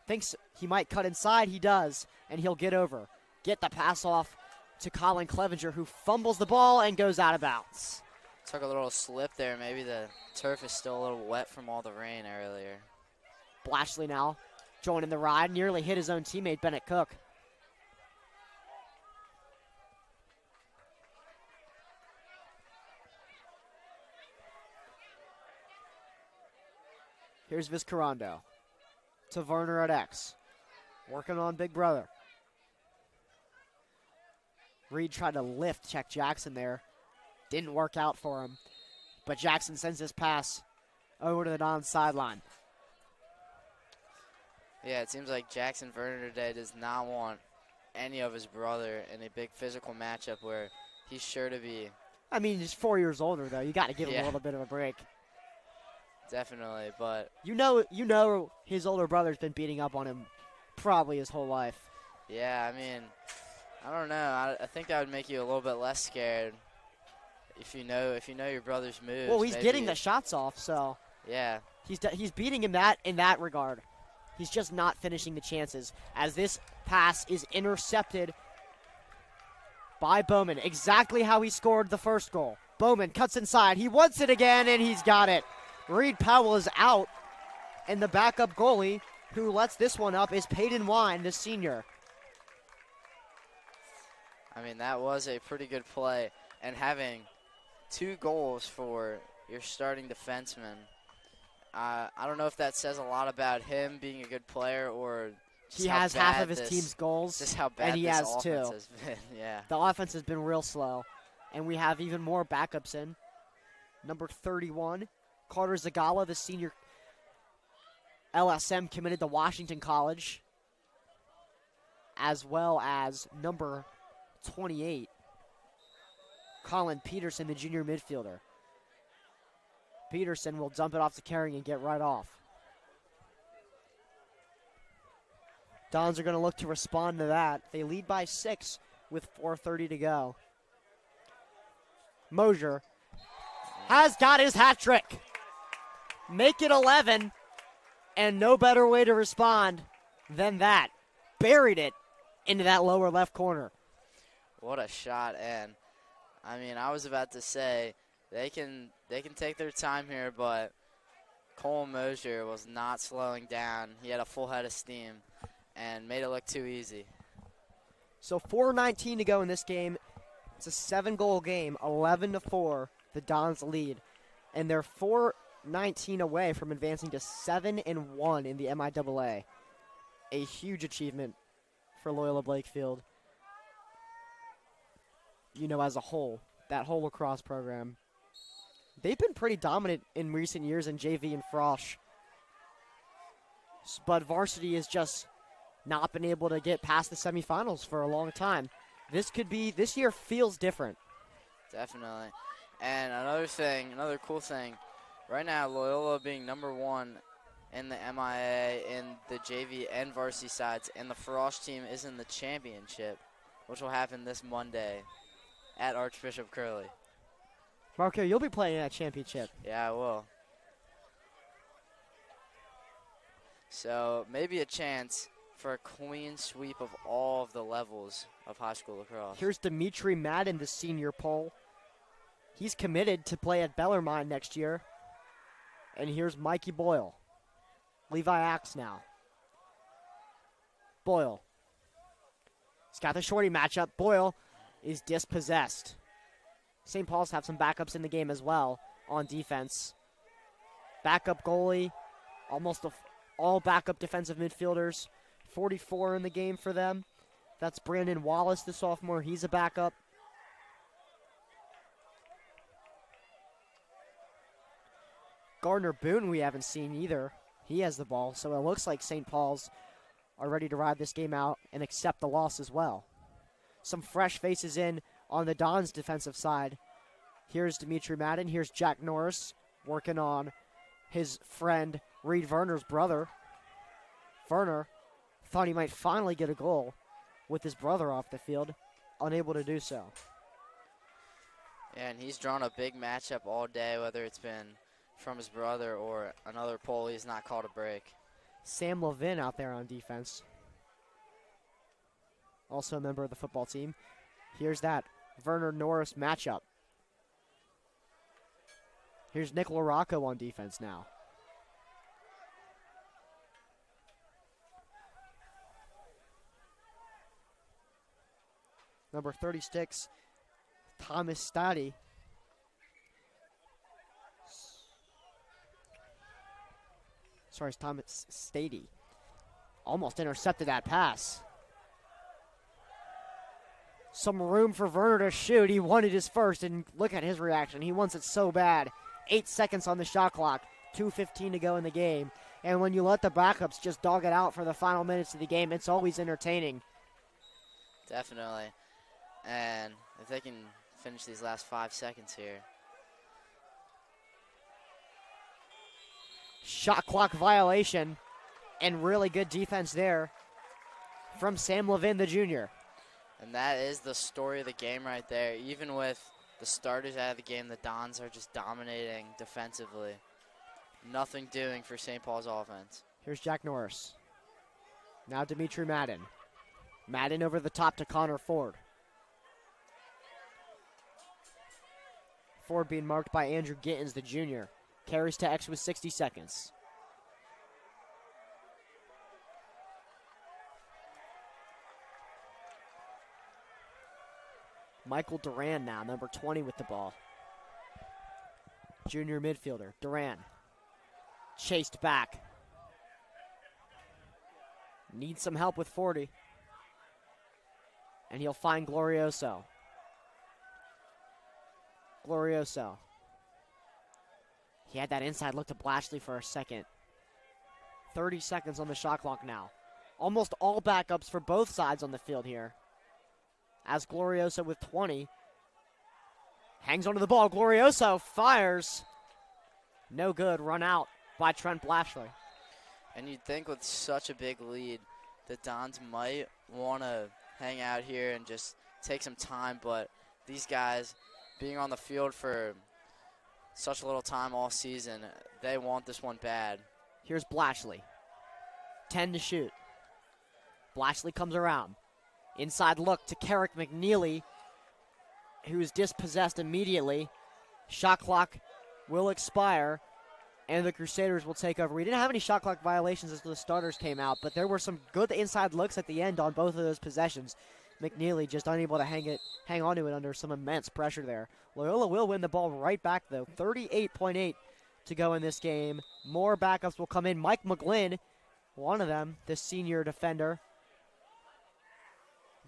thinks he might cut inside. He does, and he'll get over. Get the pass off to Colin Clevenger, who fumbles the ball and goes out of bounds. Took a little slip there. Maybe the turf is still a little wet from all the rain earlier. Blashley now joining the ride. Nearly hit his own teammate, Bennett Cook. Here's Vizcarrondo to Werner at X. Working on Big Brother. Reed tried to lift, check Jackson there. Didn't work out for him. But Jackson sends this pass over to the Dons sideline. Yeah, it seems like Jackson Werner today does not want any of his brother in a big physical matchup where he's sure to be. I mean, he's 4 years older, though. You got to give him a little bit of a break. Definitely, but You know his older brother's been beating up on him probably his whole life. yeah, I mean, I don't know. I think that would make you a little bit less scared if you know your brother's moves. Well, he's maybe. getting the shots off, so Yeah. he's beating him in that regard. He's just not finishing the chances as this pass is intercepted by Bowman. Exactly how he scored the first goal. Bowman cuts inside. He wants it again, and he's got it. Reed Powell is out, and the backup goalie who lets this one up is Peyton Wine, the senior. I mean, that was a pretty good play, and having 2 goals for your starting defenseman, I don't know if that says a lot about him being a good player or just He how has half bad of his this- team's goals, Just how bad and he this has offense 2. has been. Yeah. The offense has been real slow, and we have even more backups in. Number 31, Carter Zagala, the senior LSM committed to Washington College, as well as number 28, Colin Peterson, the junior midfielder. Peterson will dump it off to Carring and get right off. Dons are going to look to respond to that. They lead by 6 with 4:30 to go. Mosier has got his hat trick. Make it 11, and no better way to respond than that. Buried it into that lower left corner. What a shot, and I mean, I was about to say they can take their time here, but Cole Mosier was not slowing down. He had a full head of steam and made it look too easy. So 4:19 to go in this game. It's a 7-goal game, 11-4. The Dons lead, and they're 4-19 away from advancing to 7-1 in the MIAA. A huge achievement for Loyola Blakefield. You know, as a whole, that whole lacrosse program. They've been pretty dominant in recent years in JV and Frosh. But Varsity has just not been able to get past the semifinals for a long time. This year feels different. Definitely. And another cool thing, right now Loyola being number 1 in the MIA in the JV and varsity sides, and the Frosh team is in the championship, which will happen this Monday at Archbishop Curley. Marco, you'll be playing in that championship. Yeah, I will. So maybe a chance for a clean sweep of all of the levels of high school lacrosse. Here's Dimitri Madden, the senior pole. He's committed to play at Bellarmine next year. And here's Mikey Boyle. Levi Axe now. Boyle. He's got the shorty matchup. Boyle is dispossessed. St. Paul's have some backups in the game as well on defense. Backup goalie, almost all backup defensive midfielders. 44 in the game for them. That's Brandon Wallace, the sophomore. He's a backup. Gardner Boone we haven't seen either. He has the ball, so it looks like St. Paul's are ready to ride this game out and accept the loss as well. Some fresh faces in on the Dons' defensive side. Here's Dimitri Madden. Here's Jack Norris working on his friend Reed Werner's brother. Werner thought he might finally get a goal with his brother off the field, unable to do so. Yeah, and he's drawn a big matchup all day, whether it's been from his brother or another pole. He's not called a break. Sam Levin out there on defense. Also a member of the football team. Here's that Werner Norris matchup. Here's Nick LaRocco on defense now. Number 36, Thomas Staddy. Sorry, it's Thomas Stady. Almost intercepted that pass. Some room for Werner to shoot. He wanted his first, and look at his reaction. He wants it so bad. 8 seconds on the shot clock. 2:15 to go in the game. And when you let the backups just dog it out for the final minutes of the game, it's always entertaining. Definitely. And if they can finish these last 5 seconds here. Shot clock violation, and really good defense there from Sam Levin, the junior. And that is the story of the game right there. Even with the starters out of the game, the Dons are just dominating defensively. Nothing doing for St. Paul's offense. Here's Jack Norris. Now Dimitri Madden. Madden over the top to Connor Ford. Ford being marked by Andrew Gittins, the junior. Carries to X with 60 seconds. Michael Duran now, number 20 with the ball. Junior midfielder, Duran. Chased back. Needs some help with 40. And he'll find Glorioso. Glorioso. He had that inside look to Blashley for a second. 30 seconds on the shot clock now. Almost all backups for both sides on the field here. As Glorioso with 20. Hangs onto the ball. Glorioso fires. No good. Run out by Trent Blashley. And you'd think with such a big lead, the Dons might want to hang out here and just take some time, but these guys being on the field for such a little time all season, they want this one bad. Here's Blashley. 10 to shoot. Blashley comes around. Inside look to Carrick McNeely, who is dispossessed immediately. Shot clock will expire, and the Crusaders will take over. We didn't have any shot clock violations as the starters came out, but there were some good inside looks at the end on both of those possessions. McNeely just unable to hang on to it under some immense pressure there. Loyola will win the ball right back, though. 38.8 to go in this game. More backups will come in. Mike McGlynn, one of them, the senior defender,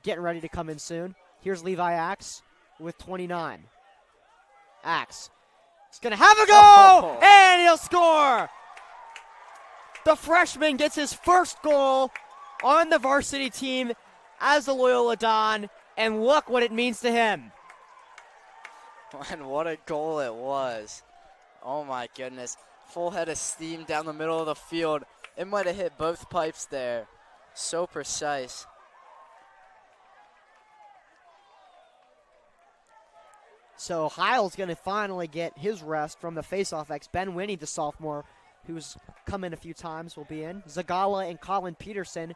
getting ready to come in soon. Here's Levi Axe with 29. Axe is going to have a goal, and he'll score! The freshman gets his first goal on the varsity team as a Loyola Don, and look what it means to him. And what a goal it was. Oh my goodness. Full head of steam down the middle of the field. It might have hit both pipes there. So precise. So Heil's going to finally get his rest from the faceoff X. Ben Winnie, the sophomore, who's come in a few times, will be in. Zagala and Colin Peterson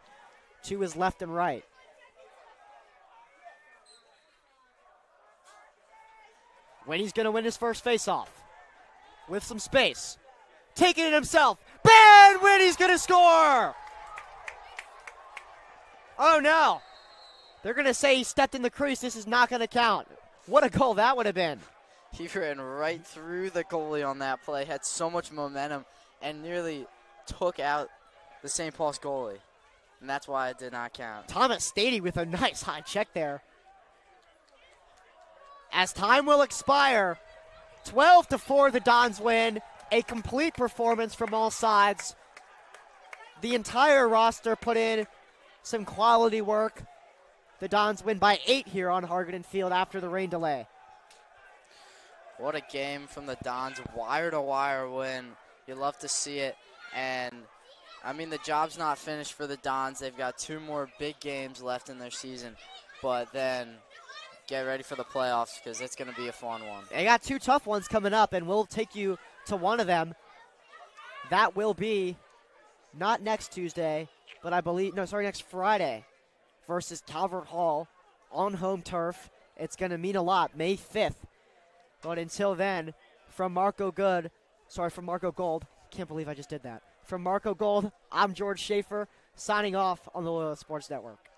to his left and right. Winnie's going to win his first faceoff with some space. Taking it himself. Ben Winnie's going to score! Oh, no. They're going to say he stepped in the crease. This is not going to count. What a goal that would have been. He ran right through the goalie on that play, had so much momentum, and nearly took out the St. Paul's goalie. And that's why it did not count. Thomas Stady with a nice high check there. As time will expire, 12-4 the Dons win. A complete performance from all sides. The entire roster put in some quality work. The Dons win by 8 here on Hargaden Field after the rain delay. What a game from the Dons. Wire-to-wire win. You love to see it. And, I mean, the job's not finished for the Dons. They've got 2 more big games left in their season. But then get ready for the playoffs because it's going to be a fun one. They got 2 tough ones coming up, and we'll take you to one of them. That will be not next Tuesday, but next Friday versus Calvert Hall on home turf. It's going to mean a lot, May 5th. But until then, from Marco Gold, can't believe I just did that. From Marco Gold, I'm George Schaefer, signing off on the Loyola Sports Network.